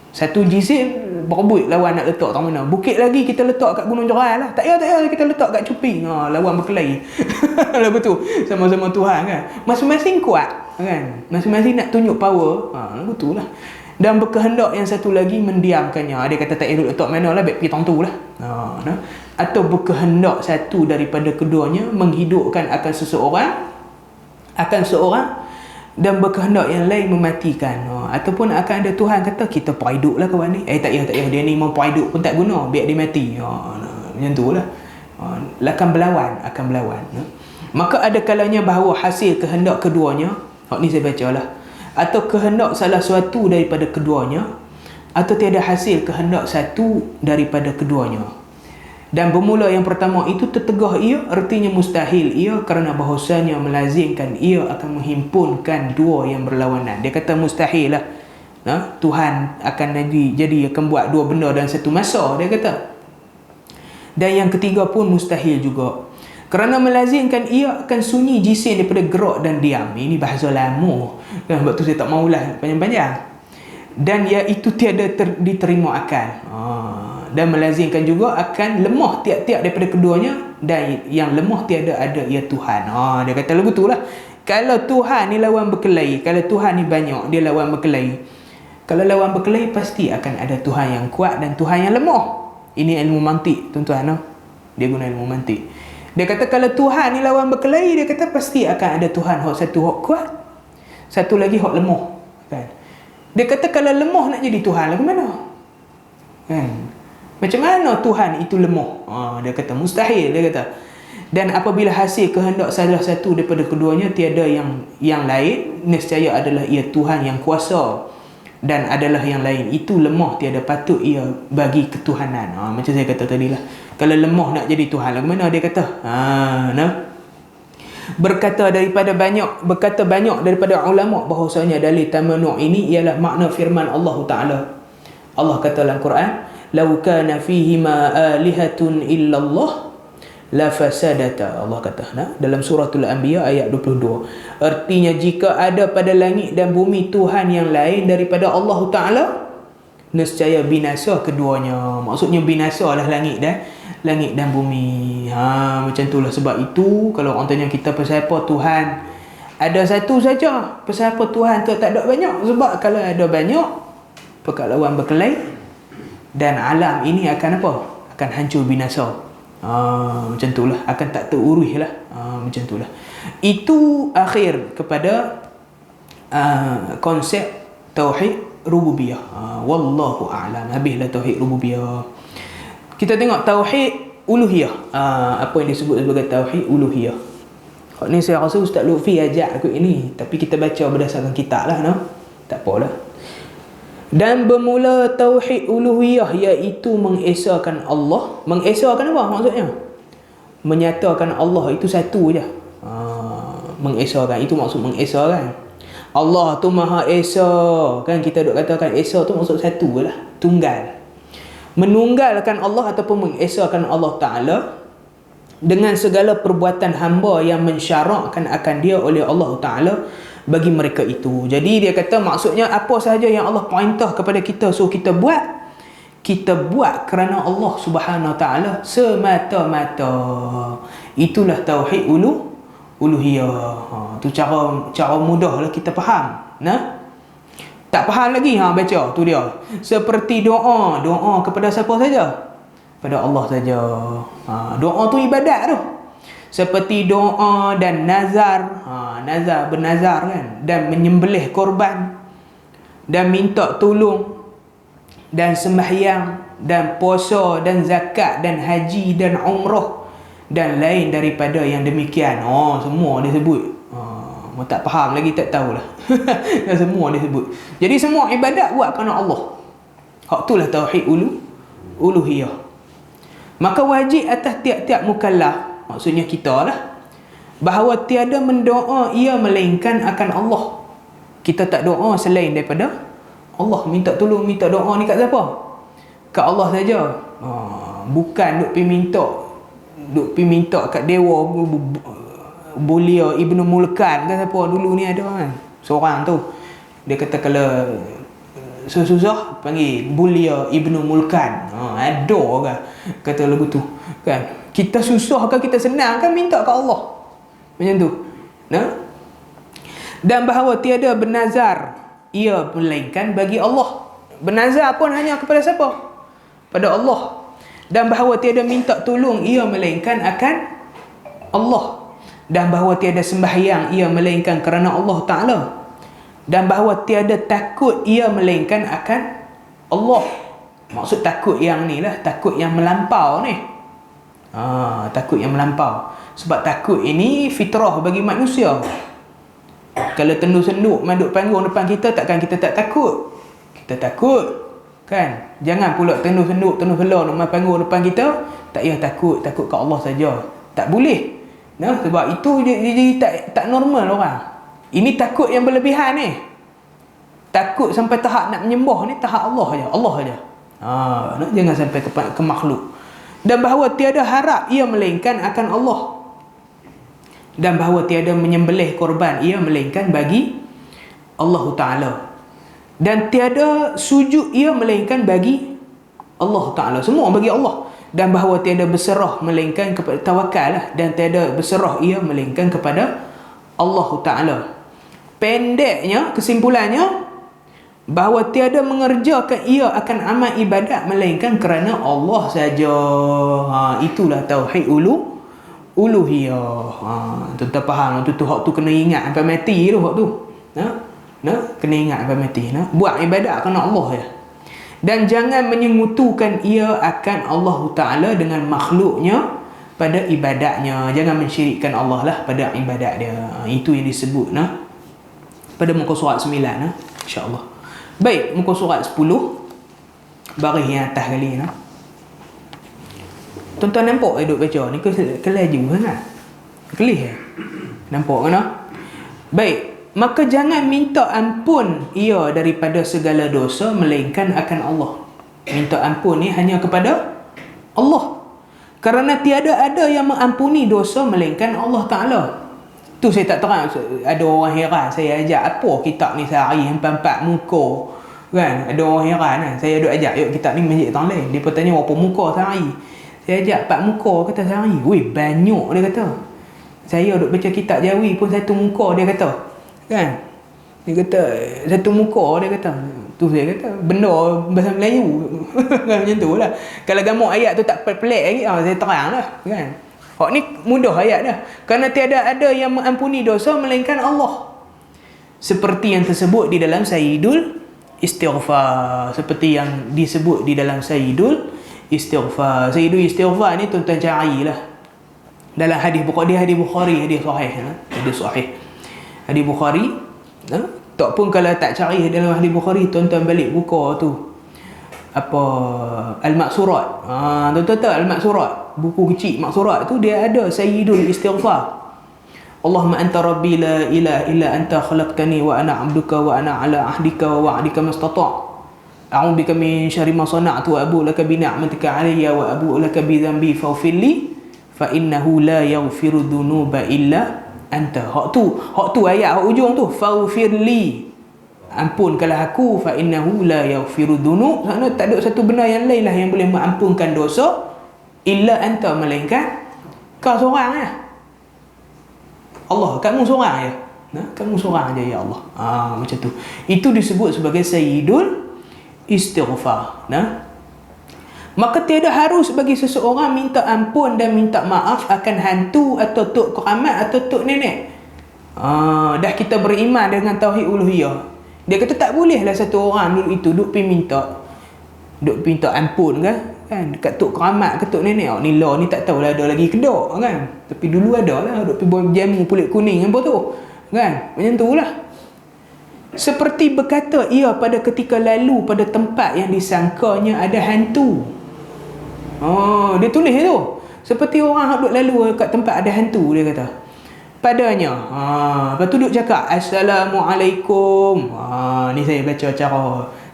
Satu jisim berebut lawan nak letak tak mana. Bukit lagi kita letak kat Gunung Jerai lah. Tak payah kita letak kat Cuping. Lawan berkelahi. Lepas tu sama-sama Tuhan kan. Masing-masing kuat. kan. Masing-masing nak tunjuk power. Betul lah. Dan berkehendak yang satu lagi mendiamkannya. Dia kata tak elok letak mana lah, baik pergi tong tu lah. Atau berkehendak satu daripada keduanya menghidupkan akan seorang dan berkehendak yang lain mematikan. Ataupun akan ada Tuhan kata kita hidup lah kawan ni. Tak payah dia ni mau hidup pun tak guna, biar dia mati. Macam tu lah. Akan berlawan. Maka ada kalanya bahawa hasil kehendak keduanya, ni saya baca lah, atau kehendak salah suatu daripada keduanya, atau tiada hasil kehendak satu daripada keduanya. Dan bermula yang pertama itu tertegah ia, artinya mustahil ia, kerana bahawasanya melazimkan ia akan menghimpunkan dua yang berlawanan. Dia kata mustahil lah. Tuhan akan jadi akan buat dua benda dalam satu masa, dia kata. Dan yang ketiga pun mustahil juga, kerana melazimkan ia akan sunyi jisim daripada gerak dan diam. Ini bahasa lama kan, sebab tu saya tak maulah panjang-panjang. Dan iaitu tiada diterima akal. Dan melazimkan juga akan lemah tiap-tiap daripada keduanya, dan yang lemah tiada ada ia Tuhan. Dia kata lagu tu lah. Kalau Tuhan ni lawan berkelahi, kalau Tuhan ni banyak, dia lawan berkelahi. Kalau lawan berkelahi, pasti akan ada Tuhan yang kuat dan Tuhan yang lemah. Ini ilmu mantik, tuan-tuan. Dia guna ilmu mantik. Dia kata kalau Tuhan ni lawan berkelahi, dia kata pasti akan ada Tuhan satu hak kuat, satu lagi hak lemah, kan? Dia kata kalau lemah nak jadi Tuhan lagu mana? Kan? Macam mana Tuhan itu lemah? Dia kata mustahil, dia kata. Dan apabila hasil kehendak salah satu daripada keduanya, tiada yang lain, nescaya adalah ia Tuhan yang kuasa, dan adalah yang lain itu lemah, tiada patut ia bagi ketuhanan. Macam saya kata tadi lah, kalau lemah nak jadi Tuhan lagu mana, dia kata. Berkata banyak daripada ulama bahawasanya dalil tamannu' ini ialah makna firman Allah Ta'ala. Allah kata dalam Quran, "Lau kana fihima alihatun illallah la fasadata." Allah kata dalam suratul Anbiya ayat 22. Artinya jika ada pada langit dan bumi Tuhan yang lain daripada Allah Ta'ala, nescaya binasa keduanya. Maksudnya binasa lah langit dan bumi. Macam itulah. Sebab itu kalau orang tanya kita pasal apa Tuhan ada satu saja, pasal apa Tuhan tu tak ada banyak? Sebab kalau ada banyak, perkelawan berkelahi, dan alam ini akan apa? Akan hancur binasa. Macam itulah, akan tak terurus lah. Macam itulah. Itu akhir kepada konsep tauhid rububiyah. Wallahu a'lam. Habislah tauhid rububiyah. Kita tengok tauhid uluhiyah. Apa yang disebut sebagai tauhid uluhiyah. Ni saya rasa Ustaz Lutfi ajak aku ini, tapi kita baca berdasarkan kitab lah, tak apalah. Dan bermula tauhid uluhiyah iaitu mengesahkan Allah. Mengesahkan apa maksudnya? Menyatakan Allah itu satu je. Mengesahkan, itu maksud mengesahkan. Allah tu Maha Esa, kan kita duk katakan Esa tu maksud satu lah, tunggal. Menunggalkan Allah ataupun mengesahkan Allah Ta'ala dengan segala perbuatan hamba yang mensyarakkan akan dia oleh Allah Ta'ala bagi mereka itu. Jadi dia kata maksudnya apa sahaja yang Allah perintah kepada kita suruh kita buat kerana Allah Subhanahu Wa Ta'ala semata-mata. Itulah tauhid uluhiyah. Tu cara mudah lah kita faham. Tak faham lagi, baca tu dia. Seperti doa kepada siapa saja? Pada Allah saja. Doa tu ibadat tu. Seperti doa dan nazar. Nazar, bernazar kan, dan menyembelih korban, dan minta tolong, dan sembahyang, dan puasa, dan zakat, dan haji, dan umrah, dan lain daripada yang demikian. Semua disebut. Tak faham lagi, tak tahulah. Semua disebut. Jadi semua ibadat buat kerana Allah. Hak itulah tauhid uluhiyah. Maka wajib atas tiap-tiap mukallaf, maksudnya kita lah, bahawa tiada mendoa ia melainkan akan Allah. Kita tak doa selain daripada Allah. Minta tolong, minta doa ni kat siapa? Kat Allah saja. Bukan duk pi minta kat dewa Bulia Ibnu Mulkan kan, siapa dulu ni ada kan, seorang tu dia kata kalau susah panggil Bulia Ibnu Mulkan. Ada kan kata lagu tu kan. Kita susah kan, kita senang kan, minta kat Allah macam tu. Dan bahawa tiada bernazar ia melainkan bagi Allah. Bernazar pun hanya kepada siapa? Pada Allah. Dan bahawa tiada minta tolong ia melainkan akan Allah. Dan bahawa tiada sembahyang ia melainkan kerana Allah Ta'ala. Dan bahawa tiada takut ia melainkan akan Allah. Maksud takut yang ni lah, takut yang melampau ni. Takut yang melampau. Sebab takut ini fitrah bagi manusia. Kalau tendu-senduk manduk panggung depan kita, takkan kita tak takut? Kita takut, kan? Jangan pula tendu-senduk, tendu-selah nak panggung depan kita, tak payah takut, takut ke Allah saja. Tak boleh. Nah, sebab itu jadi tak normal orang. Ini takut yang berlebihan ni. Takut sampai tahap nak menyembah ni, tahap Allah aja, Allah aja. Jangan sampai ke makhluk. Dan bahawa tiada harap ia melainkan akan Allah. Dan bahawa tiada menyembelih korban ia melainkan bagi Allah Ta'ala. Dan tiada sujud ia melainkan bagi Allah Ta'ala. Semua bagi Allah. Dan bahawa tiada berserah melainkan kepada tawakal lah. Dan tiada berserah ia melainkan kepada Allah Ta'ala. Pendeknya, kesimpulannya, bahawa tiada mengerjakan ia akan amal ibadat melainkan kerana Allah saja. Itulah tauhid uluhiyah. Tuan-tuan faham tu hak tu kena ingat sampai mati tu hak tu. Kena ingat sampai mati. Buat ibadat kerana Allah ya. Dan jangan menyengutukan ia akan Allah Ta'ala dengan makhluknya pada ibadatnya. Jangan mensyirikkan Allah lah pada ibadat dia. Itu yang disebut pada muka surat 9 insya-Allah. Baik, muka surat 10 baris yang atas kali Tuan-tuan nampak duduk baca ni ke laju sangat? Kelih nampak kan? Baik, maka jangan minta ampun ia daripada segala dosa melainkan akan Allah. Minta ampun ni hanya kepada Allah. Kerana tiada ada yang mengampuni dosa melainkan Allah Ta'ala. Tu saya tak terang. Ada orang heran saya ajak apa kitab ni sehari empat muka kan. Ada orang heran kan. Saya duk ajak yuk kitab ni masjid tahun lain. Dia pun tanya berapa muka sehari. Saya ajak 4 muka kata sehari. Weh banyak dia kata. Saya duk baca kitab Jawi pun 1 muka dia kata. Kan? Dia kata 1 muka dia kata. Tu saya kata benda bahasa Melayu. Macam tu lah. Kalau gambar ayat tu tak pelik lagi saya terang lah kan. Hak ni mudah ayat dah. Kerana tiada ada yang mengampuni dosa melainkan Allah. Seperti yang tersebut di dalam Sayyidul Istighfar. Seperti yang disebut di dalam Sayyidul Istighfar. Sayyidul Istighfar ni tuan-tuan carilah. Dalam hadis Bukhari, hadis sahih. Hadis sahih. Hadis Bukhari. Tak pun kalau tak cari dalam hadis Bukhari, tuan-tuan balik buka tu. Apa Al-Maksurat. Tuan-tuan tahu Al-Maksurat, buku kecil Maksurat tu dia ada Sayyidul Istighfar. Allahumma anta rabbi la ilaha illa anta khalaqtani wa ana 'abduka wa ana 'ala ahdika wa wa'dika mastata'. A'udzu bika min syarri ma sana'tu wa abu'u laka bi ni'matika 'alayya wa abu'u laka bi dhanbi faghfir li fa innahu la yaghfiru dhunuba illa anta. Hak tu ayat hak ujung tu, faghfir li. Ampunkanlah aku, fa innahu la yaghfiru dhunub. Maksudnya tak ada satu benda yang lain lah yang boleh mengampunkan dosa illa anta, melainkan kau seorang lah. Allah, kamu seorang je. Kamu seorang je ya Allah. Macam tu. Itu disebut sebagai Sayyidul Istighfar. Maka tiada harus bagi seseorang minta ampun dan minta maaf akan hantu atau tok keramat atau tok nenek. Dah kita beriman dengan tauhid uluhiyah. Dia kata tak bolehlah satu orang dulu itu duk minta ampun kan dekat tok keramat ke tok nenek. Ni law ni tak tahulah ada lagi ke tak kan. Tapi dulu ada lah duk pergi jamu kulit kuning apa tu kan. Macam tu lah. Seperti berkata ia pada ketika lalu pada tempat yang disangkanya ada hantu. Dia tulis tu. Seperti orang yang duk lalu kat tempat ada hantu, dia kata padanya. Lepas tu duk cakap Assalamualaikum. Ni saya baca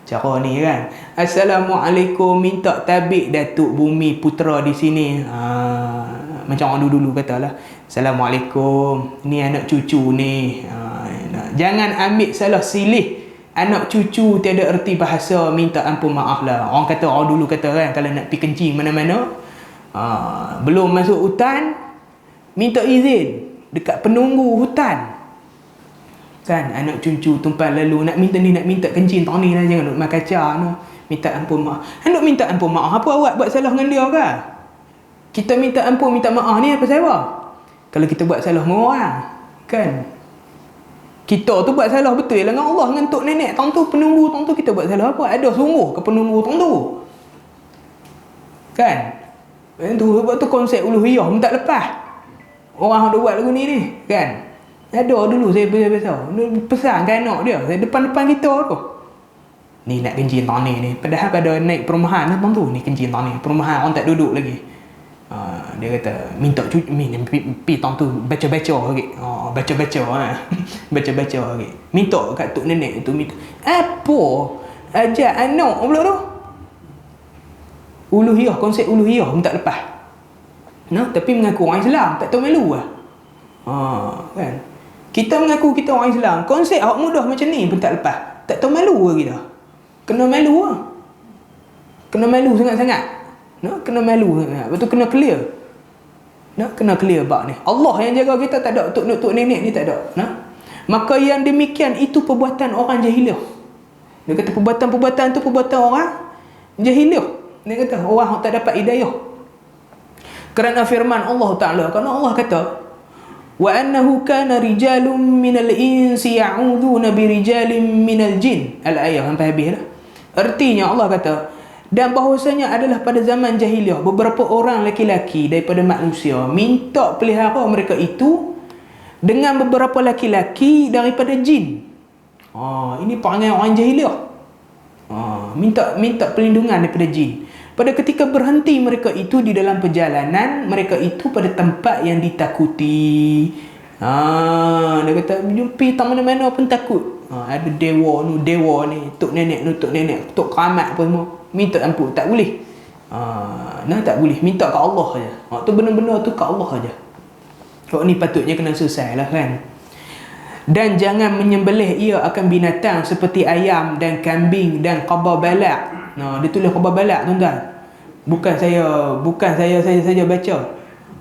cara ni kan. Assalamualaikum, minta tabik Datuk Bumi Putera di sini. Macam orang dulu katalah. Assalamualaikum, ni anak cucu ni. Jangan ambil salah silih. Anak cucu tiada erti bahasa minta ampun maaf lah. Orang dulu kata kan, kalau nak pergi kencing mana-mana, belum masuk hutan, minta izin dekat penunggu hutan. Kan anak cucu tumpang lalu nak minta kencing tahun ni lah, jangan duk makan kacang no. Minta ampun maaf. Hendak minta ampun maaf apa awak buat salah dengan dia kan? Kita minta ampun minta maaf ni apa salah? Kalau kita buat salah dengan orang, kan? Kita tu buat salah betul lah dengan Allah, dengan tok nenek tang tu, penunggu tang tu, kita buat salah apa? Ada sungguh ke penunggu tang tu? Kan? Itu sebab tu konsep uluhiyah minta lepas. Orang duk buat lagu ni kan? Ada dulu saya biasa pesan ke anak dia, saya depan-depan kita tu. Ni nak kencing tahun ni. Padahal pada naik perumahan abang tu, ni kencing tahun ni. Perumahan orang tak duduk lagi. Dia kata minta cuci pi tahun tu baca-baca lagi. Baca-baca baca-baca lagi. Minta kat tok nenek tu minta. Apa? Ajak anak pula tu. Uluhiyah, konsep uluhiyah minta lepas. Nah, tapi mengaku orang Islam, tak tahu malu lah. Kan? Kita mengaku kita orang Islam, konsep awak mudah macam ni pun tak lepas. Tak tahu malu ke kita? Kena malu lah. Kena malu sangat-sangat. No? Kena malu sangat. Lepas tu kena clear. No? Kena clear bab ni. Allah yang jaga kita, tak ada. Tok nenek ni tak ada. No? Maka yang demikian itu perbuatan orang jahiliah. Dia kata perbuatan-perbuatan tu perbuatan orang jahiliah. Dia kata orang tak dapat hidayah. Kerana firman Allah Ta'ala, kerana Allah kata wa annahu kana rijalun minal insi ya'uduna birijalin minal jin. Al-ayah sampai habis lah. Artinya Allah kata, dan bahawasanya adalah pada zaman jahiliah beberapa orang laki-laki daripada manusia minta pelihara mereka itu dengan beberapa laki-laki daripada jin. Ini perangai orang jahiliah. Minta perlindungan daripada jin. Pada ketika berhenti mereka itu di dalam perjalanan, mereka itu pada tempat yang ditakuti. Dia kata jumpi tak mana-mana pun takut. Ada dewa ni, tok nenek, tok keramat apa semua. Minta ampun, tak boleh. Tak boleh, minta kat Allah saja. Tu benar-benar tu kat Allah saja. Ni patutnya kena selesai lah kan. Dan jangan menyembelih ia akan binatang seperti ayam dan kambing dan qaba balak. Dia tulis qaba balak tuan-tuan. Bukan saya saja baca.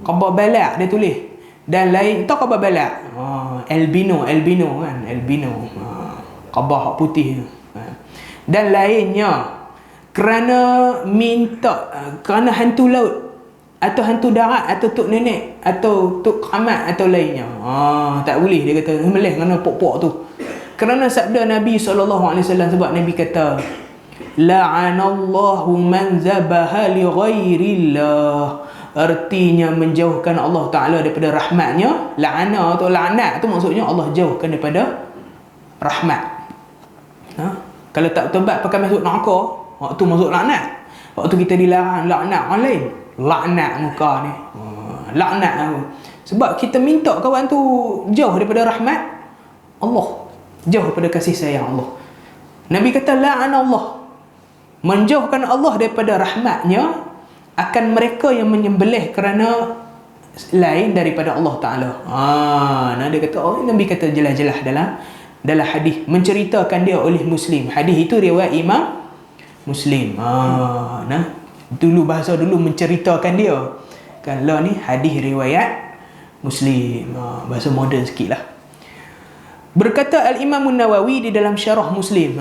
Qaba balak dia tulis. Dan lain tak qaba balak. Albino kan, albino. Qaba hak putih. Dan lainnya kerana hantu laut atau hantu darat atau tok nenek atau tok keramat atau lainnya. Tak boleh dia kata sembelih kerana pok-pok tu. Kerana sabda Nabi SAW, sebab Nabi kata la'anallahu man zabaha li ghairillah. Artinya menjauhkan Allah Ta'ala daripada rahmatnya. La'ana atau la'nat tu maksudnya Allah jauhkan daripada rahmat. Kalau tak tobat pakai masuk neraka, waktu masuk laknat. Waktu kita dilarang laknat orang lain, laknat muka ni, laknat aku. Sebab kita minta kawan tu jauh daripada rahmat Allah, jauh daripada kasih sayang Allah. Nabi kata la'an Allah, menjauhkan Allah daripada rahmatnya akan mereka yang menyembelih kerana lain daripada Allah Ta'ala. Dia kata, Nabi kata jelas-jelas dalam hadis, menceritakan dia oleh Muslim. Hadis itu riwayat Imam Muslim. Dulu bahasa dulu menceritakan dia. Kan ni hadis riwayat Muslim. Bahasa moden sikit lah. Berkata Al-Imam Nawawi di dalam syarah Muslim.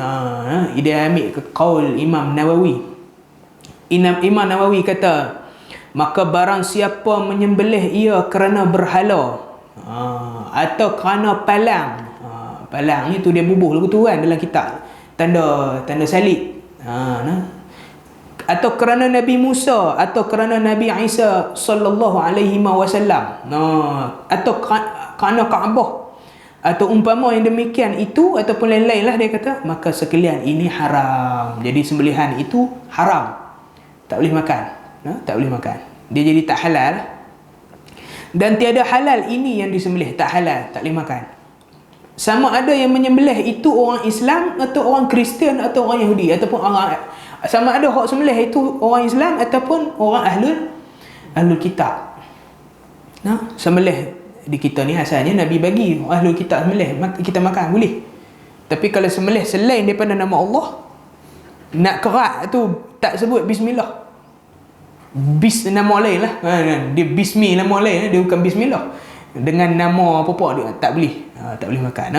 Dia ambil ke qaul Imam Nawawi. Imam Nawawi kata, maka barang siapa menyembelih ia kerana berhala atau kerana palang. Palang ni tu dia bubuh lagu tu kan dalam kitab. Tanda salib. Atau kerana Nabi Musa atau kerana Nabi Isa sallallahu alaihi wasallam. Atau kerana Kaabah atau umpama yang demikian itu ataupun lain-lain lah, dia kata maka sekalian ini haram. Jadi sembelihan itu haram, tak boleh makan. Tak boleh makan, dia jadi tak halal. Dan tiada halal ini yang disembelih, tak halal, tak boleh makan. Sama ada yang menyembelih itu orang Islam atau orang Kristian atau orang Yahudi ataupun orang, sama ada hak sembelih itu orang Islam ataupun orang ahlul kitab. Sembelih di kita ni asalnya Nabi bagi ahlul kitab sembelih, kita makan boleh. Tapi kalau sembelih selain daripada nama Allah, nak kerak tu tak sebut bismillah, nama lain lah, dia bismi nama lain, dia bukan bismillah, dengan nama apa-apa dia tak boleh, tak boleh makan.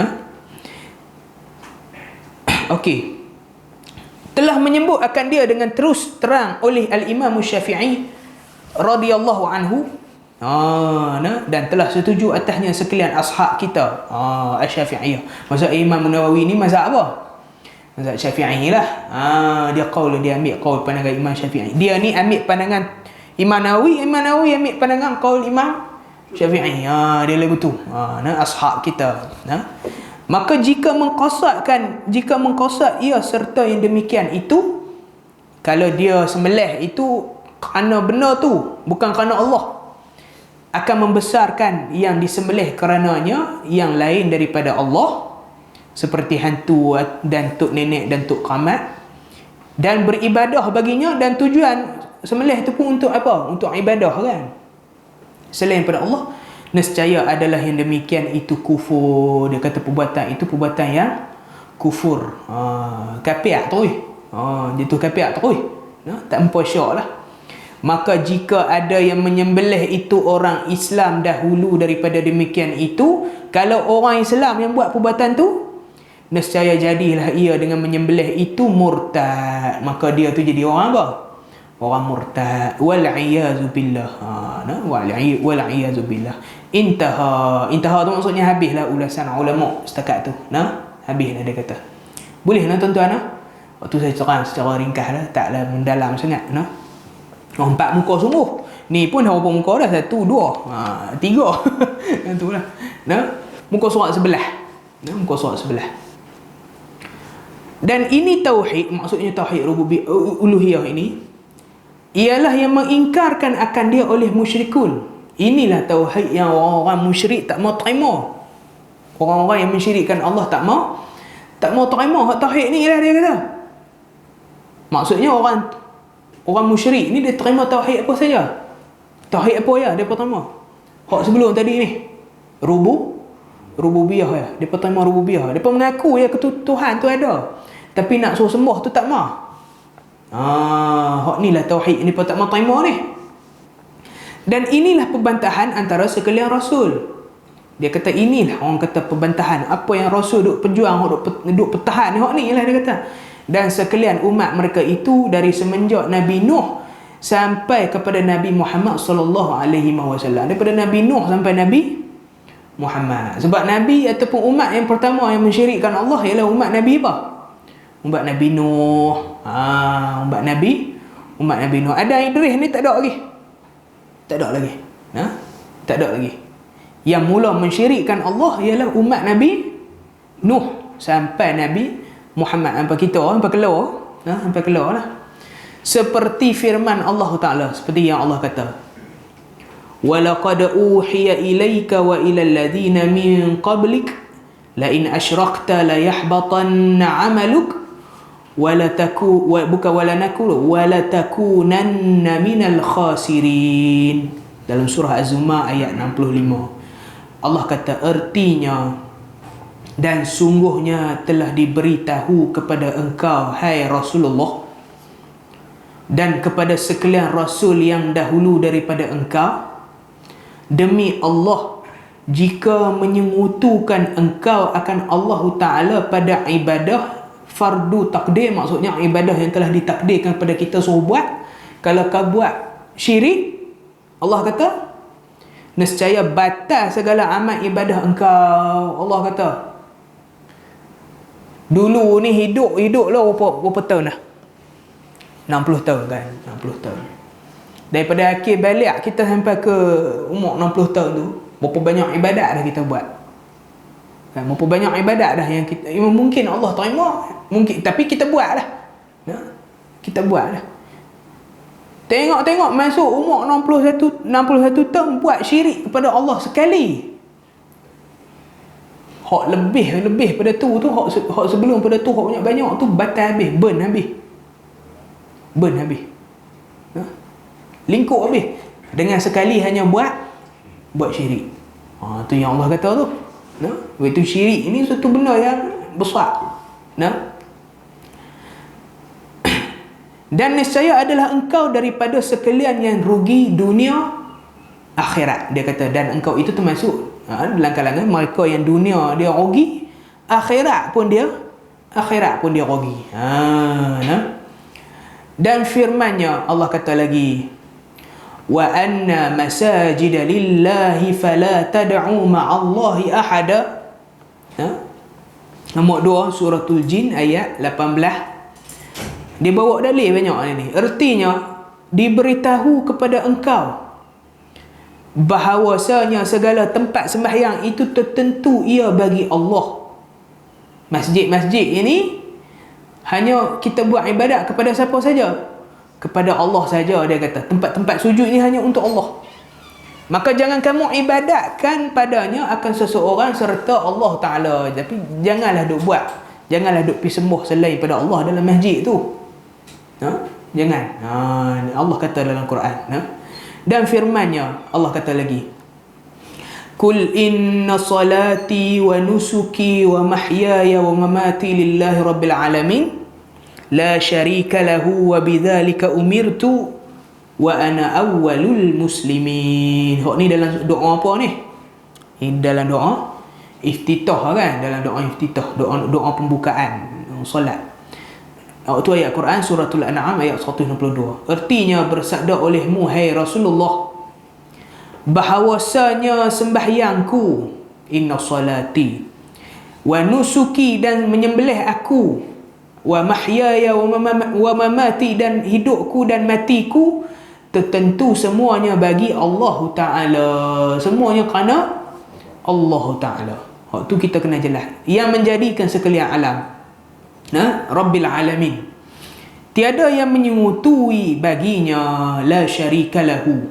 Okey. Telah menyebut akan dia dengan terus terang oleh Al-Imam Syafi'i radhiyallahu anhu. Dan telah setuju atasnya sekalian ashab kita, Asy-Syafi'iyah. Maksud Imam Nawawi ni mazhab apa? Mazhab Syafi'i lah. Dia ambil qaul pandangan Imam Syafi'i. Dia ni ambil pandangan Imam Nawawi ambil pandangan qaul Imam Syafi'i. Dia lagu tu. Ashab kita. Maka jika mengqasad ia serta yang demikian itu, kalau dia sembelih itu kerana benda tu, bukan kerana Allah, akan membesarkan yang disembelih kerananya yang lain daripada Allah, seperti hantu dan tok nenek dan tok keramat, dan beribadah baginya, dan tujuan sembelih itu pun untuk apa? Untuk ibadah kan, selain daripada Allah. Nescaya adalah yang demikian itu kufur. Dia kata perbuatan itu perbuatan yang kufur. Kafir terus. Dia tu kafir terus. Tak empa syak lah. Maka jika ada yang menyembelih itu orang Islam dahulu daripada demikian itu, kalau orang Islam yang buat perbuatan tu, nescaya jadilah ia dengan menyembelih itu murtad. Maka dia tu jadi orang apa? Orang murtad. Wal'iyazu billah. Wal'iyazu billah. Intaha tu maksudnya habislah ulasan ulama setakat tu. Habislah dia kata. Boleh tuan-tuan. Waktu saya terang secara ringkas lah, taklah mendalam sangat. 4 muka sungguh. Ni pun berapa muka dah? 1, 2, 3. Itulah. Muka surat sebelah. Muka surat sebelah. Dan ini tauhid, maksudnya tauhid rububiyah uluhiyah ini, ialah yang mengingkarkan akan dia oleh musyrikun. Inilah tauhid yang orang-orang musyrik tak mau terima. Orang-orang yang mensyirikkan Allah tak mau terima hak tauhid ni lah, dia kata. Maksudnya orang musyrik ni dia terima tauhid apa saja. Tauhid apa ya dia pertama. Hak sebelum tadi ni rububiyah ya. Dia terima rububiyah. Dia mengaku ya Tuhan tu ada. Tapi nak suruh sembah tu tak mau. Hak ni lah tauhid ni tak mau terima ni. Dan inilah perbantahan antara sekalian Rasul. Dia kata inilah orang kata perbantahan. Apa yang Rasul duk perjuang, duk pertahan hak ni lah dia kata. Dan sekalian umat mereka itu dari semenjak Nabi Nuh sampai kepada Nabi Muhammad sallallahu alaihi wasallam. Daripada Nabi Nuh sampai Nabi Muhammad. Sebab Nabi ataupun umat yang pertama yang mensyirikkan Allah ialah umat Nabi apa? Umat Nabi Nuh. Umat Nabi Nuh. Ada Idris ni tak ada lagi. Tak ada lagi. Tak ada lagi. Yang mula mensyirikkan Allah ialah umat Nabi Nuh sampai Nabi Muhammad, sampai kita, sampai keluar lah. Seperti firman Allah Ta'ala, seperti yang Allah kata, وَلَقَدْ أُوحِيَ إِلَيْكَ وَإِلَى الَّذِينَ مِنْ قَبْلِكَ لَإِنْ أَشْرَكْتَ لَيَحْبَطَنَّ عَمَلُكَ وَلَتَكُونَنَّ مِنَ الْخَاسِرِينَ. Dalam surah Az-Zumar ayat 65. Allah kata artinya, dan sungguhnya telah diberitahu kepada engkau hai Rasulullah dan kepada sekalian Rasul yang dahulu daripada engkau, demi Allah, jika menyengutukan engkau akan Allah Ta'ala pada ibadah fardu takdir, maksudnya ibadah yang telah ditakdirkan pada kita suruh buat, kalau kau buat syirik, Allah kata nescaya batal segala amal ibadah engkau. Allah kata dulu ni hidup lah berapa tahun dah? 60 tahun kan? 60 tahun. Daripada akhir balik kita sampai ke umur 60 tahun tu, berapa banyak ibadat dah kita buat? Kan, berapa banyak ibadat dah yang kita, mungkin Allah terima, mungkin, tapi kita buat lah. Kita buat lah. Tengok masuk umur 61 tahun buat syirik kepada Allah sekali. Hak lebih pada tu hak sebelum pada tu hak banyak tu batal habis, burn habis. Lingkup habis dengan sekali hanya buat syirik. Tu yang Allah kata tu. Itu syirik ini satu benda yang besar. Dan nescaya adalah engkau daripada sekalian yang rugi dunia akhirat. Dia kata, dan engkau itu termasuk dalam kalangan mereka yang dunia dia rugi, akhirat pun dia akhirat pun dia rugi. Dan firman-Nya Allah kata lagi, wa anna masajida lillahi fala tad'u ma'allahi ahada. Nombor 2 suratul jin ayat 18. Dia bawa dalil banyak ni. Artinya diberitahu kepada engkau bahawasanya segala tempat sembahyang itu tertentu ia bagi Allah. Masjid-masjid ini hanya kita buat ibadat kepada siapa saja? Kepada Allah saja, dia kata. Tempat-tempat sujud ini hanya untuk Allah. Maka jangan kamu ibadatkan padanya akan seseorang serta Allah Ta'ala. Tapi janganlah duk buat, janganlah duk pergi sembah selain pada Allah dalam masjid tu. Jangan. Allah kata dalam Quran. Dan firman-Nya Allah kata lagi, Kul inna salati wa nusuki wa mahyaya wa mamati lillahi rabbil alamin la syarika lahu wa bidzalika umirtu wa ana awwalul muslimin. Hak ni dalam doa apa ni? Ini dalam doa iftitah kan, dalam doa iftitah, doa pembukaan solat. Tu ayat Quran suratul An'am ayat 162. Artinya bersabda olehmu hai Rasulullah bahawasanya sembahyangku, inna salati wa nusuki dan menyembelih aku, wa mahyaya wa mamati dan hidupku dan matiku tertentu semuanya bagi Allah Ta'ala. Semuanya kerana Allah Ta'ala. Waktu kita kena jelas yang menjadikan sekalian alam, Rabbil Alamin, tiada yang menyertai baginya, la syarika lahu,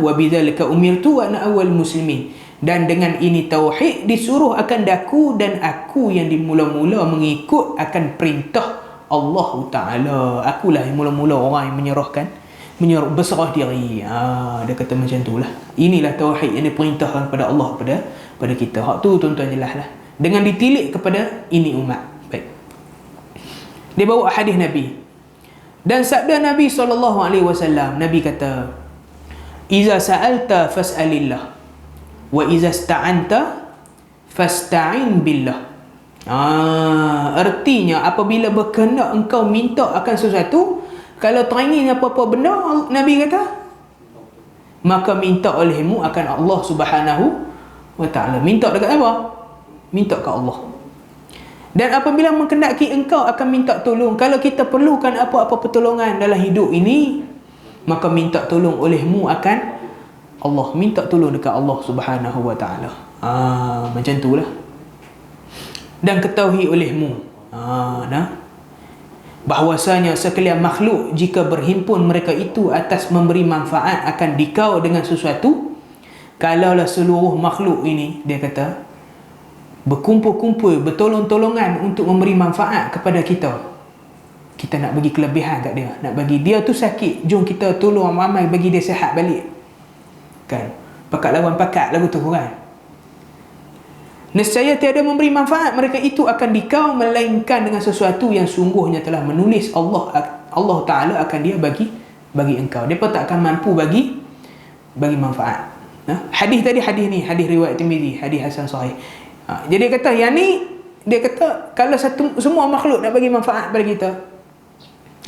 wa bidzalika umirtu wa ana awwal muslimin. Dan dengan ini tauhid disuruh akan daku dan aku yang dimula-mula mengikut akan perintah Allah Ta'ala. Akulah yang mula-mula orang yang menyerah berserah diri. Dia kata macam itulah. Inilah tauhid yang diperintahkan kepada Allah pada kita. Hak tu tuan-tuan jelaslah. Dengan ditilik kepada ini umat. Baik. Dia bawa hadis Nabi. Dan sabda Nabi SAW, Nabi kata, Iza sa'alta fas'alillah wa iza sta'anta fasta'in billah. Artinya apabila berkehendak engkau minta akan sesuatu, kalau teringin apa-apa benda, Nabi kata, maka minta olehmu akan Allah Subhanahu wa Ta'ala. Minta dekat apa? Minta ke Allah. Dan apabila menghendaki engkau akan minta tolong, kalau kita perlukan apa-apa pertolongan dalam hidup ini, maka minta tolong olehmu akan Allah. Minta tolong dekat Allah Subhanahu wa Ta'ala. Macam itulah. Dan ketahui olehmu bahwasanya sekalian makhluk jika berhimpun mereka itu atas memberi manfaat akan dikau dengan sesuatu, kalaulah seluruh makhluk ini, dia kata, berkumpul-kumpul, bertolong-tolongan untuk memberi manfaat kepada kita, kita nak bagi kelebihan kat dia, nak bagi dia tu sakit, jom kita tolong ramai bagi dia sihat balik kan, pakat lawan pakat lagu tu kan. Nescaya tiada memberi manfaat mereka itu akan dikau melainkan dengan sesuatu yang sungguhnya telah menulis Allah Ta'ala akan dia bagi engkau. Depa tak akan mampu bagi manfaat. Hadis tadi, hadis ni hadis riwayat Tirmizi, hadis hasan sahih. Jadi dia kata yang ni, dia kata kalau semua makhluk nak bagi manfaat pada kita,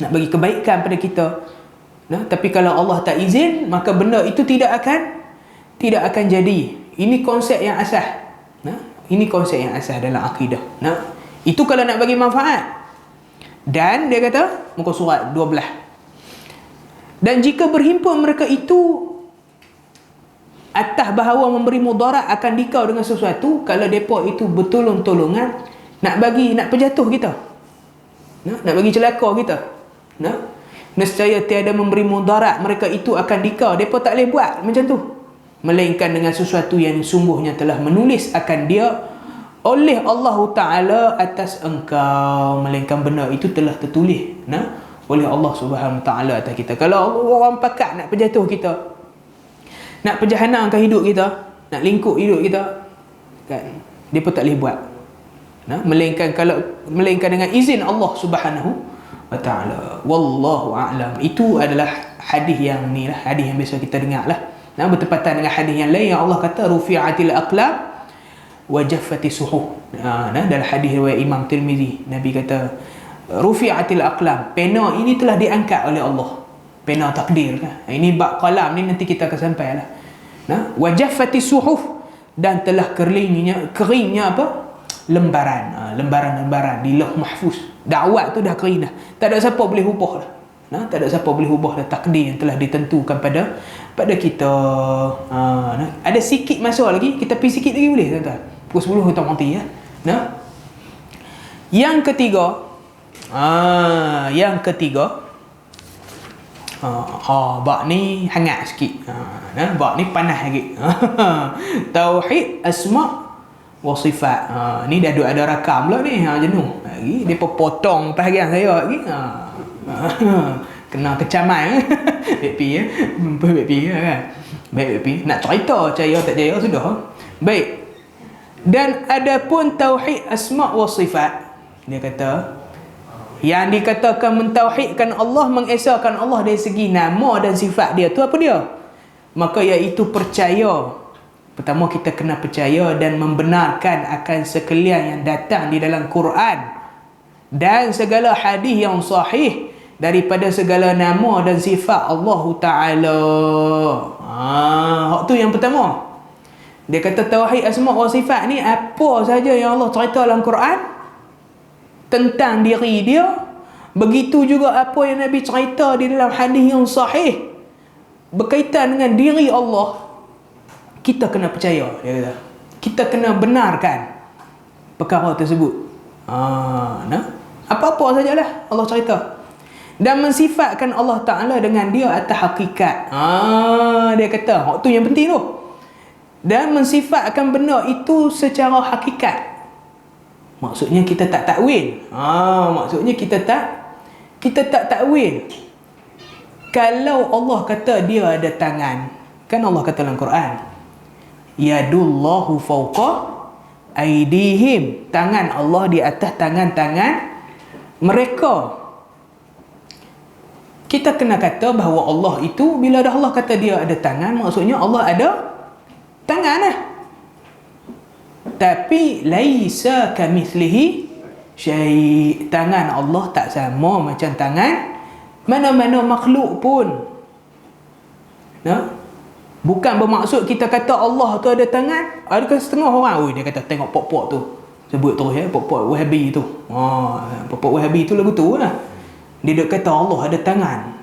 nak bagi kebaikan pada kita, tapi kalau Allah tak izin, maka benda itu tidak akan jadi. Ini konsep yang asas. Ini konsep yang asas dalam akidah. Itu kalau nak bagi manfaat. Dan dia kata muka surat 12. Dan jika berhimpun mereka itu atas bahawa memberi mudarat akan dikau dengan sesuatu, kalau depa itu bertolong-tolongan nak penjatuh kita, nak bagi celaka kita, nescaya tiada memberi mudarat mereka itu akan dikau, depa tak boleh buat macam tu, melainkan dengan sesuatu yang sungguhnya telah menulis akan dia oleh Allah Ta'ala atas engkau, melainkan benda itu telah tertulis oleh Allah Subhanahu Wa Ta'ala atas kita. Kalau orang pakat nak penjatuh kita, nak penjahanamkan hidup kita, nak lingkup hidup kita kan, dia pun tak boleh buat, melainkan dengan izin Allah Subhanahu Wa Ta'ala. Wallahu a'lam. Itu adalah hadis yang ni lah, hadis yang biasa kita dengar lah. Bertepatan dengan hadis yang lain yang Allah kata rufi'atil aqlam wajaffati suhuf. Dalam hadis riwayat Imam Tirmizi, Nabi kata rufi'atil aqlam, pena ini telah diangkat oleh Allah, pena takdir kan. Ini bab qalam ni nanti kita akan sampai lah. Wajaffati suhuf, dan telah keringnya apa, lembaran di Lauh Mahfuz. Dakwat tu dah kering dah, tak ada siapa boleh ubah dah. Tak ada siapa boleh ubah dah takdir yang telah ditentukan pada kita. Ada sikit masa lagi, kita pergi sikit lagi boleh tuan-tuan. Pukul 10 kita mati ya. Yang ketiga, bab ni hangat sikit. Bab ni panas lagi. Tauhid asma wa sifat. Ni dah ada rakam pula ni. Jenuh lagi depa potong bahagian saya lagi. Kena kecaman. Baik ya. Baik kan. Baik. Nak cerita percaya tak percaya sudah. Baik. Dan adapun tauhid asma wa sifat, dia kata yang dikatakan mentauhidkan Allah, mengesahkan Allah dari segi nama dan sifat dia, tu apa dia? Maka iaitu percaya. Pertama kita kena percaya dan membenarkan akan sekalian yang datang di dalam Quran dan segala hadis yang sahih daripada segala nama dan sifat Allah Ta'ala. Hak tu yang pertama. Dia kata tauhid asma wa sifat ni apa saja yang Allah cerita dalam Quran tentang diri dia, begitu juga apa yang Nabi cerita di dalam hadis yang sahih berkaitan dengan diri Allah, kita kena percaya. Dia kata kita kena benarkan perkara tersebut. Apa-apa sajalah Allah cerita, dan mensifatkan Allah Ta'ala dengan dia atas hakikat. Dia kata hak tu yang penting tu. Dan mensifatkan benda itu secara hakikat. Maksudnya kita tak takwil. Maksudnya kita tak takwil. Kalau Allah kata dia ada tangan, kan Allah kata dalam Quran, yadullahu fawqa aydihim, tangan Allah di atas tangan-tangan mereka. Kita kena kata bahawa Allah itu, bila dah Allah kata dia ada tangan, maksudnya Allah ada tangan lah. Tapi laisa kamithlihi syai', tangan Allah tak sama macam tangan mana-mana makhluk pun. Bukan bermaksud kita kata Allah tu ada tangan. Ada setengah orang, dia kata tengok pok-pok tu, sebut terus ya, pok-pok Wahabi tu. Pok-pok Wahabi tu lagu tu lah. Dia kata Allah ada tangan.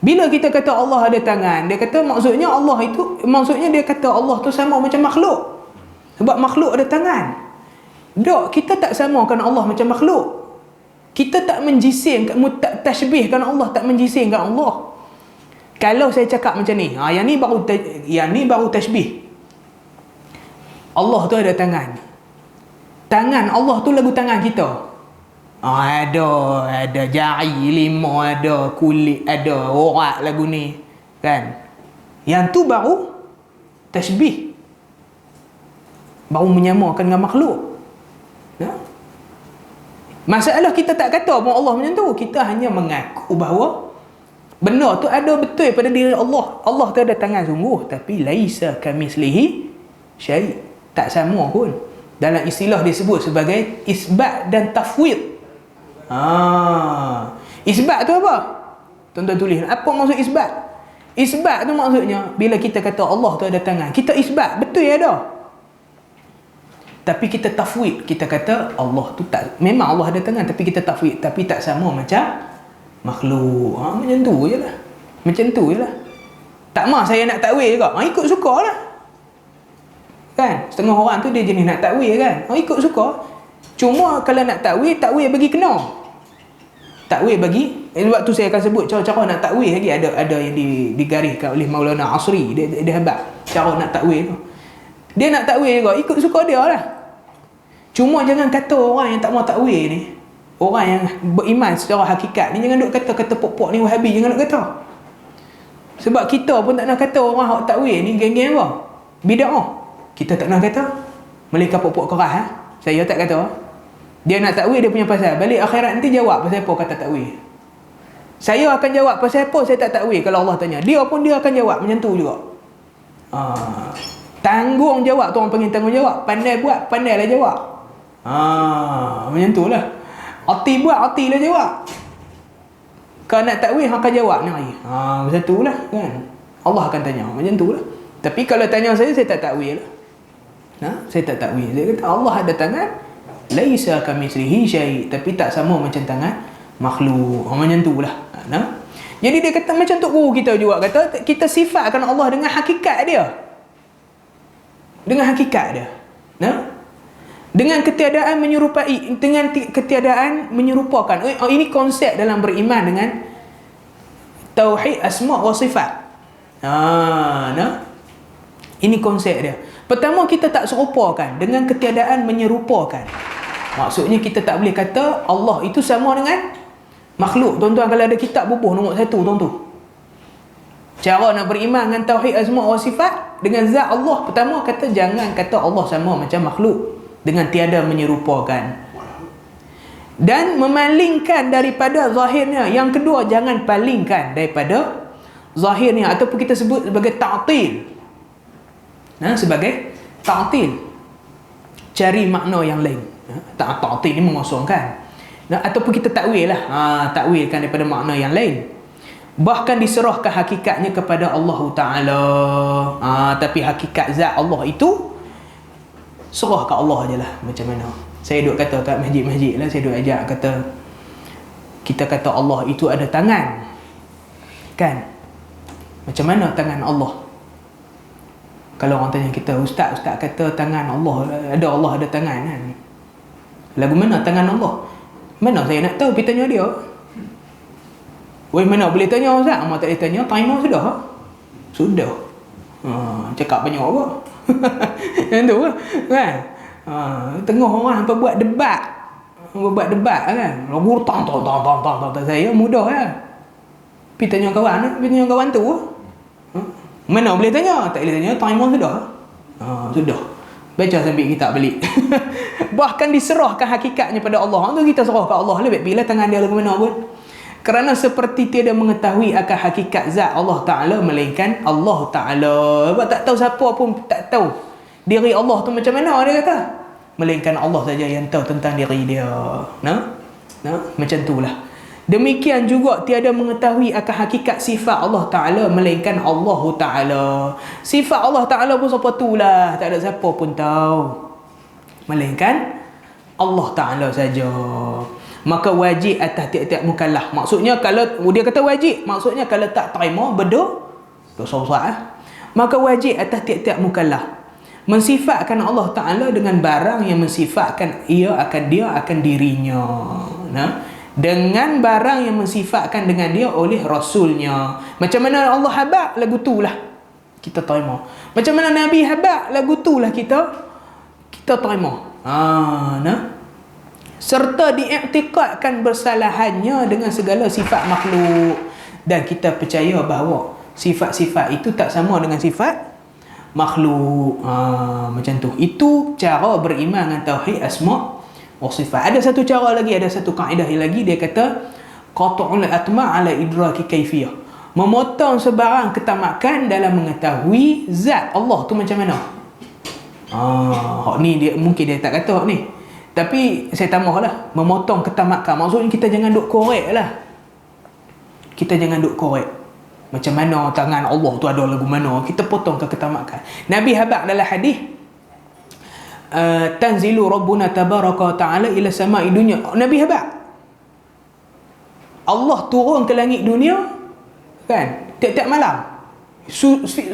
Bila kita kata Allah ada tangan, dia kata maksudnya Allah itu, maksudnya dia kata Allah tu sama macam makhluk. Sebab makhluk ada tangan. Dok, kita tak samakan Allah macam makhluk. Kita tak menjisimkan, tak tashbihkan Allah, tak menjisimkan Allah. Kalau saya cakap macam ni, yang ni baru tashbih. Allah tu ada tangan. Tangan Allah tu lagu tangan kita. Ada jari, lima, ada kulit, ada orak lagu ni, kan? Yang tu baru tashbih, baru menyamakan dengan makhluk. Masalah kita tak kata pun Allah macam tu. Kita hanya mengaku bahawa benda tu ada betul pada diri Allah. Allah tu ada tangan sungguh, tapi laisa kamithlihi syai', tak sama pun. Dalam istilah disebut sebagai isbat dan tafwid. Isbat tu apa? Tuan-tuan tulis, apa maksud isbat? Isbat tu maksudnya bila kita kata Allah tu ada tangan, kita isbat betul ya ada. Tapi kita tafwid, kita kata Allah tu tak, memang Allah ada tangan, tapi kita tafwid, tapi tak sama macam makhluk. Macam tu je lah. Macam tu je lah. Tak mah saya nak takwil juga, ikut suka lah, kan? Setengah orang tu dia jenis nak takwil kan, ikut suka. Cuma kalau nak takwil bagi kena. Takwil bagi, sebab tu saya akan sebut cara-cara nak takwil lagi. Ada yang digariskan oleh Maulana Asri. Dia hebat cara nak takwil tu. Dia nak takwil juga, ikut suka dia lah. Cuma jangan kata orang yang tak mau takwil ni, orang yang beriman secara hakikat ni, jangan duk kata pok-pok ni Wahabi, jangan duk kata. Sebab kita pun tak nak kata orang hak takwil ni geng-geng apa? Bid'ah. Kita tak nak kata. Mereka pok-pok keras saya tak kata. Dia nak takwil dia punya pasal. Balik akhirat nanti jawab pasal apa kata takwil. Saya akan jawab pasal apa saya tak takwil kalau Allah tanya. Dia pun dia akan jawab macam tu juga. Tanggungjawab tu orang panggil tanggungjawab. Pandai buat, pandailah jawab. Macam tu lah. Hati buat, hatilah jawab. Kalau nak takwil, akan jawab ni. Macam tu lah kan. Allah akan tanya. Macam tu lah. Tapi kalau tanya saya tak takwil lah. Saya tak takwil. Saya kata Allah ada tangan. Laisa kamitslihi syai'. Tapi tak sama macam tangan makhluk. Macam tu lah. Jadi dia kata macam tu guru kita juga kata kita sifatkan Allah dengan hakikat dia. Dengan hakikat dia. Dengan ketiadaan menyerupai, dengan ketiadaan menyerupakan. Ini konsep dalam beriman dengan tauhid asma wa sifat. Ini konsep dia. Pertama, kita tak serupakan dengan ketiadaan menyerupakan. Maksudnya kita tak boleh kata Allah itu sama dengan makhluk. Tuan-tuan, kalau ada kitab bubuh nombor 1 tuan-tuan. Cara nak beriman dengan tauhid asma wa sifat dengan zat Allah. Pertama, kata jangan kata Allah sama macam makhluk dengan tiada menyerupakan. Dan memalingkan daripada zahirnya. Yang kedua, jangan palingkan daripada zahirnya ataupun kita sebut sebagai ta'til. Sebagai ta'til. Cari makna yang lain. Ta'til ni mengosongkan. Ataupun kita takwil lah. Takwilkan daripada makna yang lain. Bahkan diserahkan hakikatnya kepada Allah Ta'ala. Tapi hakikat zat Allah itu serah kat Allah je lah. Macam mana saya duk kata kat masjid-masjid lah, saya duk ajak kata, kita kata Allah itu ada tangan kan. Macam mana tangan Allah? Kalau orang tanya kita, Ustaz kata tangan Allah ada tangan kan. Lagu mana tangan Allah? Mana saya nak tahu? Pergi tanya dia. Weh, mana boleh tanya Ustaz? Amat tak boleh tanya. Timer sudah. Sudah. Cakap banyak apa? Yang tu kan. Tengah orang apa buat debat. Buat debat kan. Guru tang saya mudah kan. Pergi tanya kawan, pergi tanya kawan tu. Mana boleh tanya? Tak boleh tanya. Timer sudah. Sudah. Baca sambil kita balik. Bahkan diserahkan hakikatnya pada Allah. Itu kita serah kat Allah. Lebih bila tangan dia lagu mana pun. Kerana seperti tiada mengetahui akan hakikat zat Allah Ta'ala melainkan Allah Ta'ala. Sebab tak tahu siapa pun tak tahu diri Allah tu macam mana dia kata. Melainkan Allah saja yang tahu tentang diri dia. Macam itulah. Demikian juga tiada mengetahui akan hakikat sifat Allah Ta'ala melainkan Allah Ta'ala. Sifat Allah Ta'ala pun siapa tu lah. Tak ada siapa pun tahu. Melainkan Allah Ta'ala saja. Maka wajib atas tiap-tiap mukallaf. Maksudnya kalau dia kata wajib, maksudnya kalau tak terima dosa besar. Maka wajib atas tiap-tiap mukallaf mensifatkan Allah Ta'ala dengan barang yang mensifatkan dia akan dirinya. Dengan barang yang mensifatkan dengan dia oleh Rasulnya. Macam mana Allah habaq, lagu tu lah kita terima. Macam mana Nabi habaq, lagu tu lah kita terima. Serta diiktikadkan bersalahannya dengan segala sifat makhluk. Dan kita percaya bahawa sifat-sifat itu tak sama dengan sifat makhluk. Macam tu. Itu cara beriman dengan tauhid asma' wa sifat. Ada satu cara lagi, ada satu kaedah lagi. Dia kata qat'ul atma' ala idraki kaifiyah. Memotong sebarang ketamakan dalam mengetahui zat Allah tu macam mana. Hak ni dia mungkin dia tak kata hak ni. Tapi saya tambahlah, memotong ketamakan. Maksudnya kita jangan duk korek lah. Kita jangan duk korek. Macam mana tangan Allah tu ada lagu mana. Kita potong ke ketamakan. Nabi habaq dalam hadis, tanzilu rabbuna tabaraka ta'ala ila sama'i dunya. Nabi habaq, Allah turun ke langit dunia kan, tiap-tiap malam.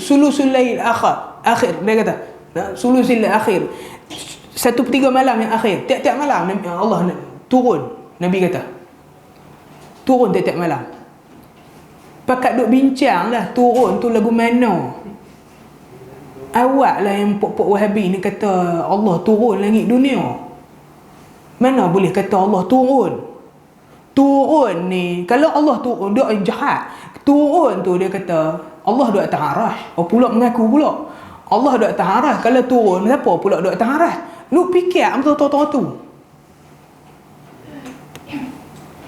Sulusul lail akhir dia kata. Sulusul lail akhir. 1/3 malam yang akhir. Tiap-tiap malam Allah turun. Nabi kata turun tiap-tiap malam. Pakat duk bincang lah turun tu lagu mana. Awak lah yang pok-pok Wahabi ni kata Allah turun langit dunia. Mana boleh kata Allah turun? Turun ni, kalau Allah turun, dia jahat. Turun tu dia kata Allah duduk atas arasy. Pula mengaku pula Allah duduk atas arasy. Kalau turun, siapa pula duduk atas arasy? Lu fikir betul-betul tu.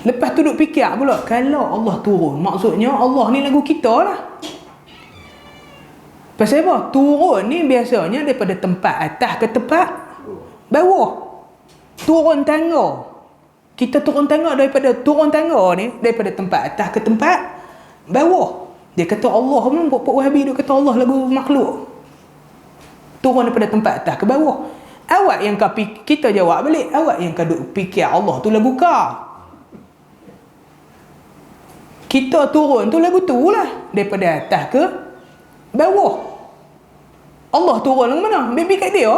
Lepas tu duk fikir pula, kalau Allah turun, maksudnya Allah ni lagu kita lah. Lepas Pasal apa? Turun ni biasanya daripada tempat atas ke tempat bawah. Turun tangga. Kita turun tangga turun tangga ni daripada tempat atas ke tempat bawah. Dia kata Allah pun, Pok Wahabi dia kata Allah lagu makhluk. Turun daripada tempat atas ke bawah. Awak yang kita jawab balik, awak yang kau duk fikir Allah tu lagu kau. Kita turun tu lagu tu lah, daripada atas ke bawah. Allah turun lagu mana? Baby kat dia.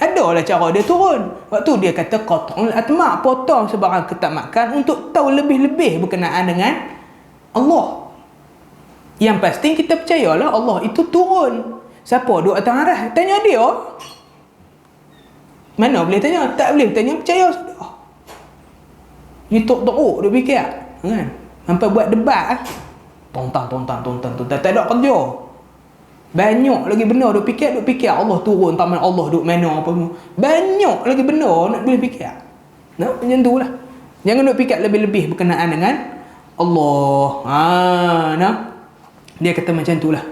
Adalah cara dia turun. Waktu dia kata qat'ul atma', potong sebarang ketamakan untuk tahu lebih-lebih berkenaan dengan Allah. Yang pasti kita percayalah Allah itu turun. Siapa duduk atas arah? Tanya dia. Mana boleh tanya? Tak boleh tanya, percaya sudah. Ni tok-tok dia fikir kan? Sampai buat debat tontang. Tak ada kerja. Banyak lagi benda duk fikir Allah turun, taman Allah duk mana apa semua. Banyak lagi benda nak boleh fikir. Nah, macam tu lah. Jangan duk fikir lebih-lebih berkenaan dengan Allah. Nah. Dia kata macam tu lah.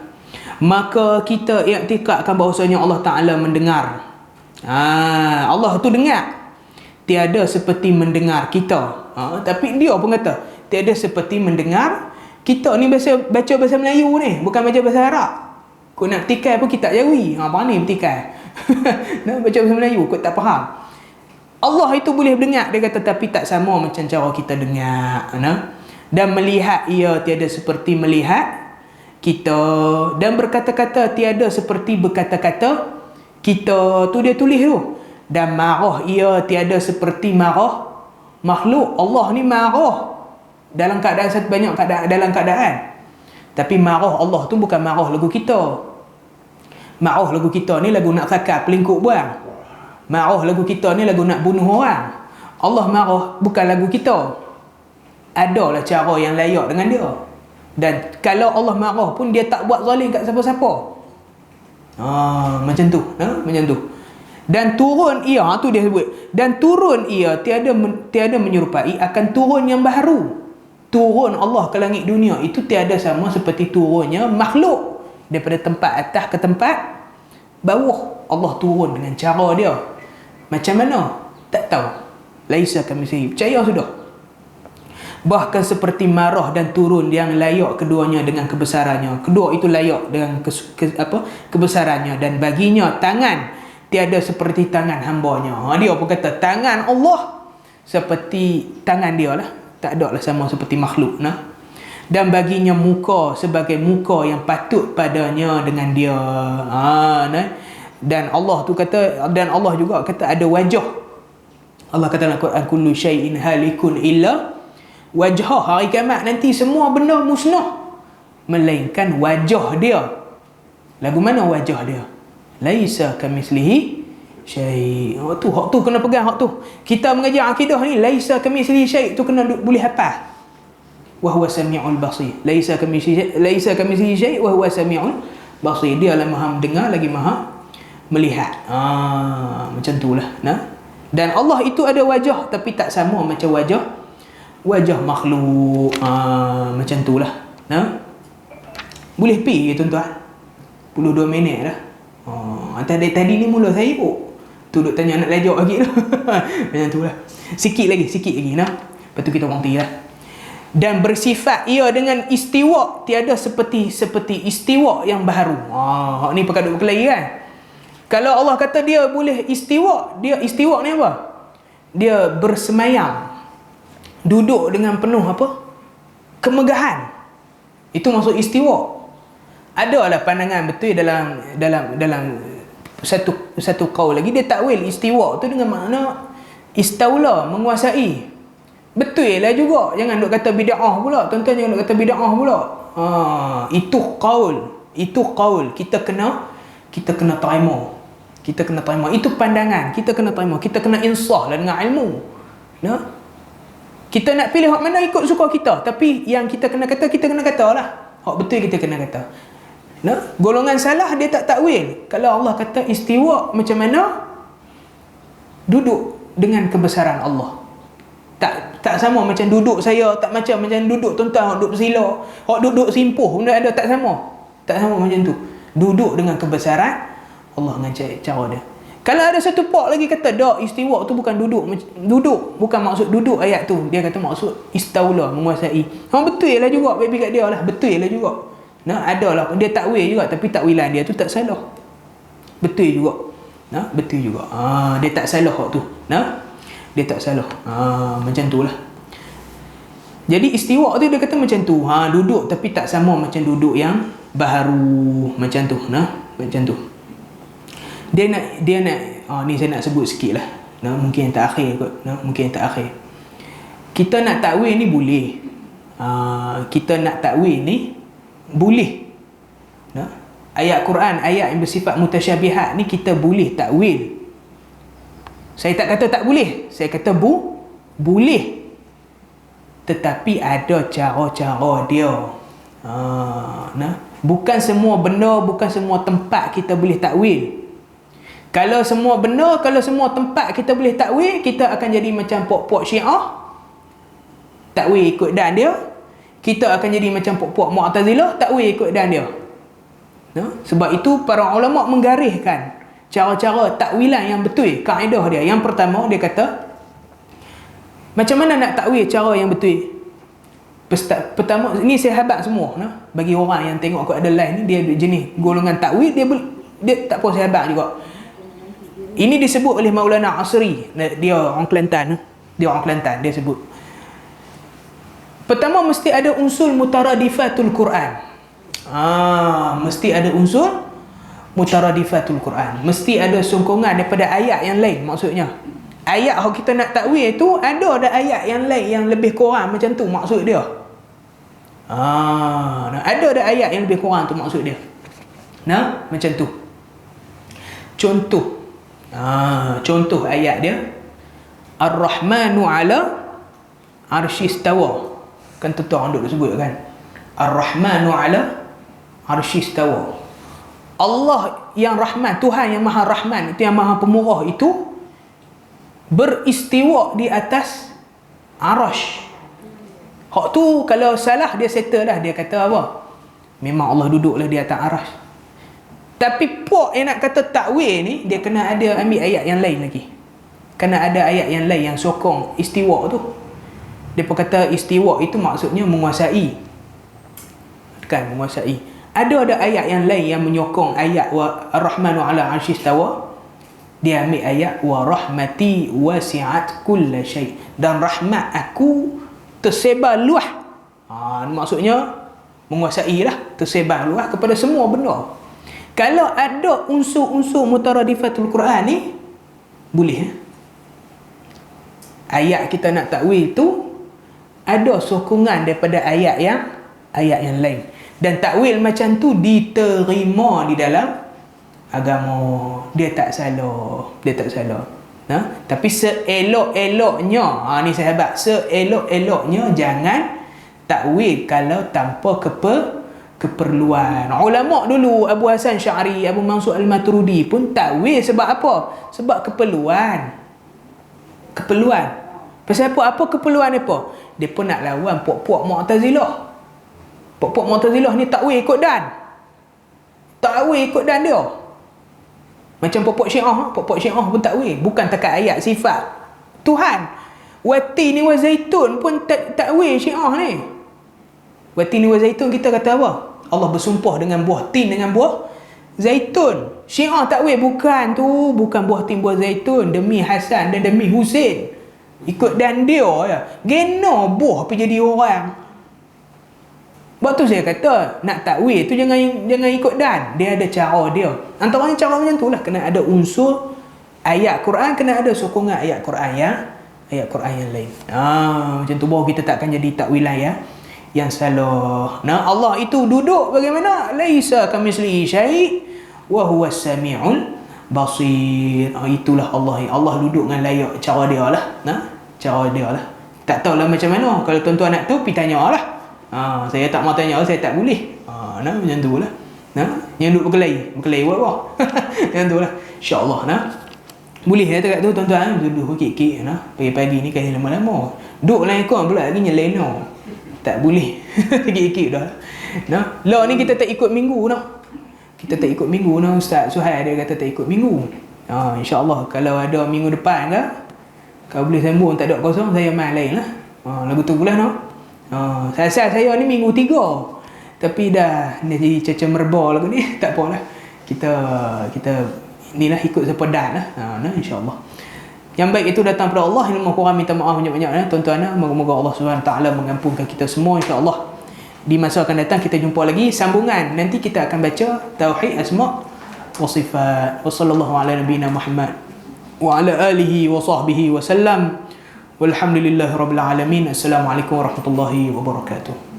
Maka kita iktikadkan bahawasanya Allah Ta'ala mendengar. Allah tu dengar. Tiada seperti mendengar kita. Tapi dia pun kata tiada seperti mendengar kita. Ni baca bahasa Melayu ni, bukan baca bahasa Arab. Kau nak petikai pun kita jawi. Apa ni petikai? Nak baca bahasa Melayu kau tak faham. Allah itu boleh dengar, dia kata, tapi tak sama macam cara kita dengar. Dan melihat ia tiada seperti melihat kita, dan berkata-kata tiada seperti berkata-kata kita. Tu dia tulis tu. Dan marah ia tiada seperti marah makhluk. Allah ni marah dalam keadaan banyak keadaan, dalam keadaan. Tapi marah Allah tu bukan marah lagu kita. Marah lagu kita ni lagu nak sakar pelingkuk buang. Marah lagu kita ni lagu nak bunuh orang. Allah marah bukan lagu kita. Adalah cara yang layak dengan dia. Dan kalau Allah marah pun dia tak buat zalim kat siapa-siapa. Macam tu. Macam tu. Dan turun ia, tu dia sebut. Dan turun ia tiada menyerupai akan turun yang baru. Turun Allah ke langit dunia itu tiada sama seperti turunnya makhluk daripada tempat atas ke tempat bawah. Allah turun dengan cara dia. Macam mana? Tak tahu. Laisa kamitslihi. Percaya sudah. Bahkan seperti marah dan turun yang layak keduanya dengan kebesarannya. Kedua itu layak dengan kebesarannya. Dan baginya tangan tiada seperti tangan hambanya. Dia pun kata tangan Allah seperti tangan dia lah. Tak ada lah sama seperti makhluk. Dan baginya muka sebagai muka yang patut padanya dengan dia. Dan Allah tu kata, dan Allah juga kata ada wajah. Allah kata dalam Quran, kullu syai'in halikun illa wajhah. Hari kiamat nanti semua benda musnah melainkan wajah dia. Lagu mana wajah dia? Laisa kamitslihi syai'. Hak tu kena pegang hak tu. Kita mengajar akidah ni laisa kamitslihi syai' tu kena boleh hafal. Wa huwa samiul basir. Laisa kamitslihi syai' wa huwa samiul basir. Dia lah Maha mendengar lagi Maha melihat. Macam itulah. Dan Allah itu ada wajah tapi tak sama macam wajah makhluk. Macam itulah. Boleh pergi tuan-tuan. 22 minit dah. Tadi ni mula saya tu duk tanya nak lajak lagi tu. Macam itulah. Sikit lagi. Lepas tu kita berhenti lah. Dan bersifat ia dengan istiwa tiada seperti istiwa yang baru. Ni perkara berkelahi kan. Kalau Allah kata dia boleh istiwa, dia istiwa ni apa? Dia bersemayam, duduk dengan penuh kemegahan. Itu maksud istiwa. Adalah pandangan betul dalam satu qaul lagi dia takwil istiwa tu dengan makna istaula, menguasai. Betul lah juga. Jangan duk kata bid'ah pula. Tuan-tuan jangan duk kata bid'ah pula. Itu qaul. Kita kena terima. Itu pandangan. Kita kena terima. Kita kena insaf lah dengan ilmu. Kita nak pilih hak mana ikut suka kita. Tapi yang kita kena kata lah. Hak betul kita kena kata. Golongan salah dia tak takwil. Kalau Allah kata istiwa macam mana? Duduk dengan kebesaran Allah. Tak sama macam duduk saya, tak macam duduk tuan-tuan, duduk bersila, hak duduk simpuh benda ada tak sama. Tak sama macam tu. Duduk dengan kebesaran Allah dengan cara dia. Kalau ada satu pak lagi kata dak, istiwa tu bukan duduk, bukan maksud duduk ayat tu. Dia kata maksud istaula, menguasai. Betul lah juga baby kat dia lah, betul lah juga. Nah, adalah dia takwil juga, tapi takwilan dia tu tak salah. Betul juga. Nah, betul juga. Dia tak salah hak tu. Nah, dia tak salah. Macam tu lah. Jadi istiwa tu dia kata macam tu. Duduk tapi tak sama macam duduk yang baharu macam tu. Nah, macam tu. Dia nak ni saya nak sebut sikit lah. Nah, mungkin yang terakhir kot. Nah, mungkin yang terakhir. Kita nak takwil ni boleh. Kita nak takwil ni boleh. Nah, ayat Quran, ayat yang bersifat mutasyabihat ni kita boleh takwil. Saya tak kata tak boleh. Saya kata boleh. Tetapi ada cara-cara dia. Nah, bukan semua benda, bukan semua tempat kita boleh takwil. Kalau semua benda, kalau semua tempat kita boleh takwil, kita akan jadi macam puak-puak Syiah, takwil ikut dan dia. Kita akan jadi macam puak-puak Mu'tazilah, takwil ikut dan dia. Sebab itu para ulama menggariskan cara-cara takwilan yang betul, kaedah dia. Yang pertama dia kata, macam mana nak takwil cara yang betul? Pertama, ni saya habaq semua. Bagi orang yang tengok aku ada live ni, dia jenis golongan takwil, dia tak apa saya habaq juga. Ini disebut oleh Maulana Asri. Dia orang Kelantan. Dia sebut. Pertama, mesti ada unsur mutaradifatul Quran. Mesti ada unsur mutaradifatul Quran. Mesti ada songkongan daripada ayat yang lain, maksudnya. Ayat yang kita nak takwil tu, ada ayat yang lain yang lebih kurang macam tu, maksud dia. Ada ayat yang lebih kurang tu, maksud dia. Nah, macam tu. Contoh ayat dia, Ar-Rahmanu ala arsyistawa. Kan tentu orang duk sebut kan, Ar-Rahmanu ala arsyistawa. Allah yang Rahman, Tuhan yang Maha Rahman, itu yang Maha Pemurah itu beristiwa di atas arash. Hak tu kalau salah dia settle dah, dia kata apa? Memang Allah duduklah di atas arash. Tapi puak yang nak kata takwil ni, dia kena ada ambil ayat yang lain lagi. Kena ada ayat yang lain yang sokong istiwa tu. Dia pun kata istiwa itu maksudnya menguasai. Kan, menguasai. Ada ayat yang lain yang menyokong ayat Ar-Rahmanu ala arsyistawa. Dia ambil ayat wa rahmati wasi'at kulla syai', dan rahmat aku tersebar luas. Maksudnya menguasai lah, tersebar luas kepada semua benda. Kalau ada unsur-unsur mutaradifatul Quran ni, boleh. Ayat kita nak takwil tu ada sokongan daripada ayat yang lain. Dan takwil macam tu diterima di dalam agama. Dia tak salah. Tapi seelok-eloknya, ni sahabat, seelok-eloknya jangan takwil kalau tanpa keperluan. Ulama dulu, Abu Hasan Sy'ari, Abu Mansur Al-Maturidi pun takwil sebab apa? Sebab keperluan. Pasal apa keperluan apa? Dia pun nak lawan puak-puak Mu'tazilah. Puak-puak Mu'tazilah ni takwil ikut dan. Dia. Macam puak-puak Syiah pun takwil, bukan takat ayat sifat Tuhan. Watini wa zaitun pun takwil Syiah ni. Watini wa zaitun kita kata apa? Allah bersumpah dengan buah tin, dengan buah zaitun. Syiah takwil bukan buah tin, buah zaitun, demi Hasan dan demi Husain. Ikut dan dia ya. Gena buah pergi jadi orang. Sebab tu saya kata, nak takwil tu jangan ikut dan. Dia ada cara dia. Antaranya cara macam tu lah. Kena ada unsur ayat Quran, kena ada sokongan ayat Quran yang lain. Macam tu baru kita takkan jadi takwilan yang salah. Allah itu duduk bagaimana? Laisa kamitslihi syai' wa huwas samiul basir. Itulah Allah. Allah duduk dengan layak cara dia lah. Cara dia lah. Tak tahulah macam mana. Kalau tuan-tuan nak tahu, pergi tanya lah. Saya tak mau tanya, saya tak boleh. Macam tu lah. Yang duduk berkelahi buat apa? Macam tu lah. InsyaAllah. Boleh ya dekat tu tuan-tuan. Duduk kik-kik. Pagi-pagi ni kan lama-lama. Duduk lain kau pula lagi nyelena. Tak boleh. Sikit-sikit dah. Nah, law ni kita tak ikut minggu dah. Kita tak ikut minggu dah. Ustaz Suhail dia kata tak ikut minggu. InsyaAllah kalau ada minggu depan ke, kalau boleh sambung tak ada kosong, saya main lain lah. Lagu tu pula no. Saya ni minggu 3. Tapi dah ni jadi caca merbal lagu ni. Tak apalah. Kita inilah ikut sepadan lah. InsyaAllah. Yang baik itu datang daripada Allah. Yang kurang minta maaf banyak-banyak tuan-tuan. Moga-moga Allah SWT mengampunkan kita semua insya-Allah. Di masa akan datang kita jumpa lagi sambungan. Nanti kita akan baca tauhid asma wa sifat. Wa sallallahu ala nabiyyina Muhammad wa ala alihi wa sahbihi wa sallam. Walhamdulillahirabbil alamin. Assalamualaikum warahmatullahi wabarakatuh.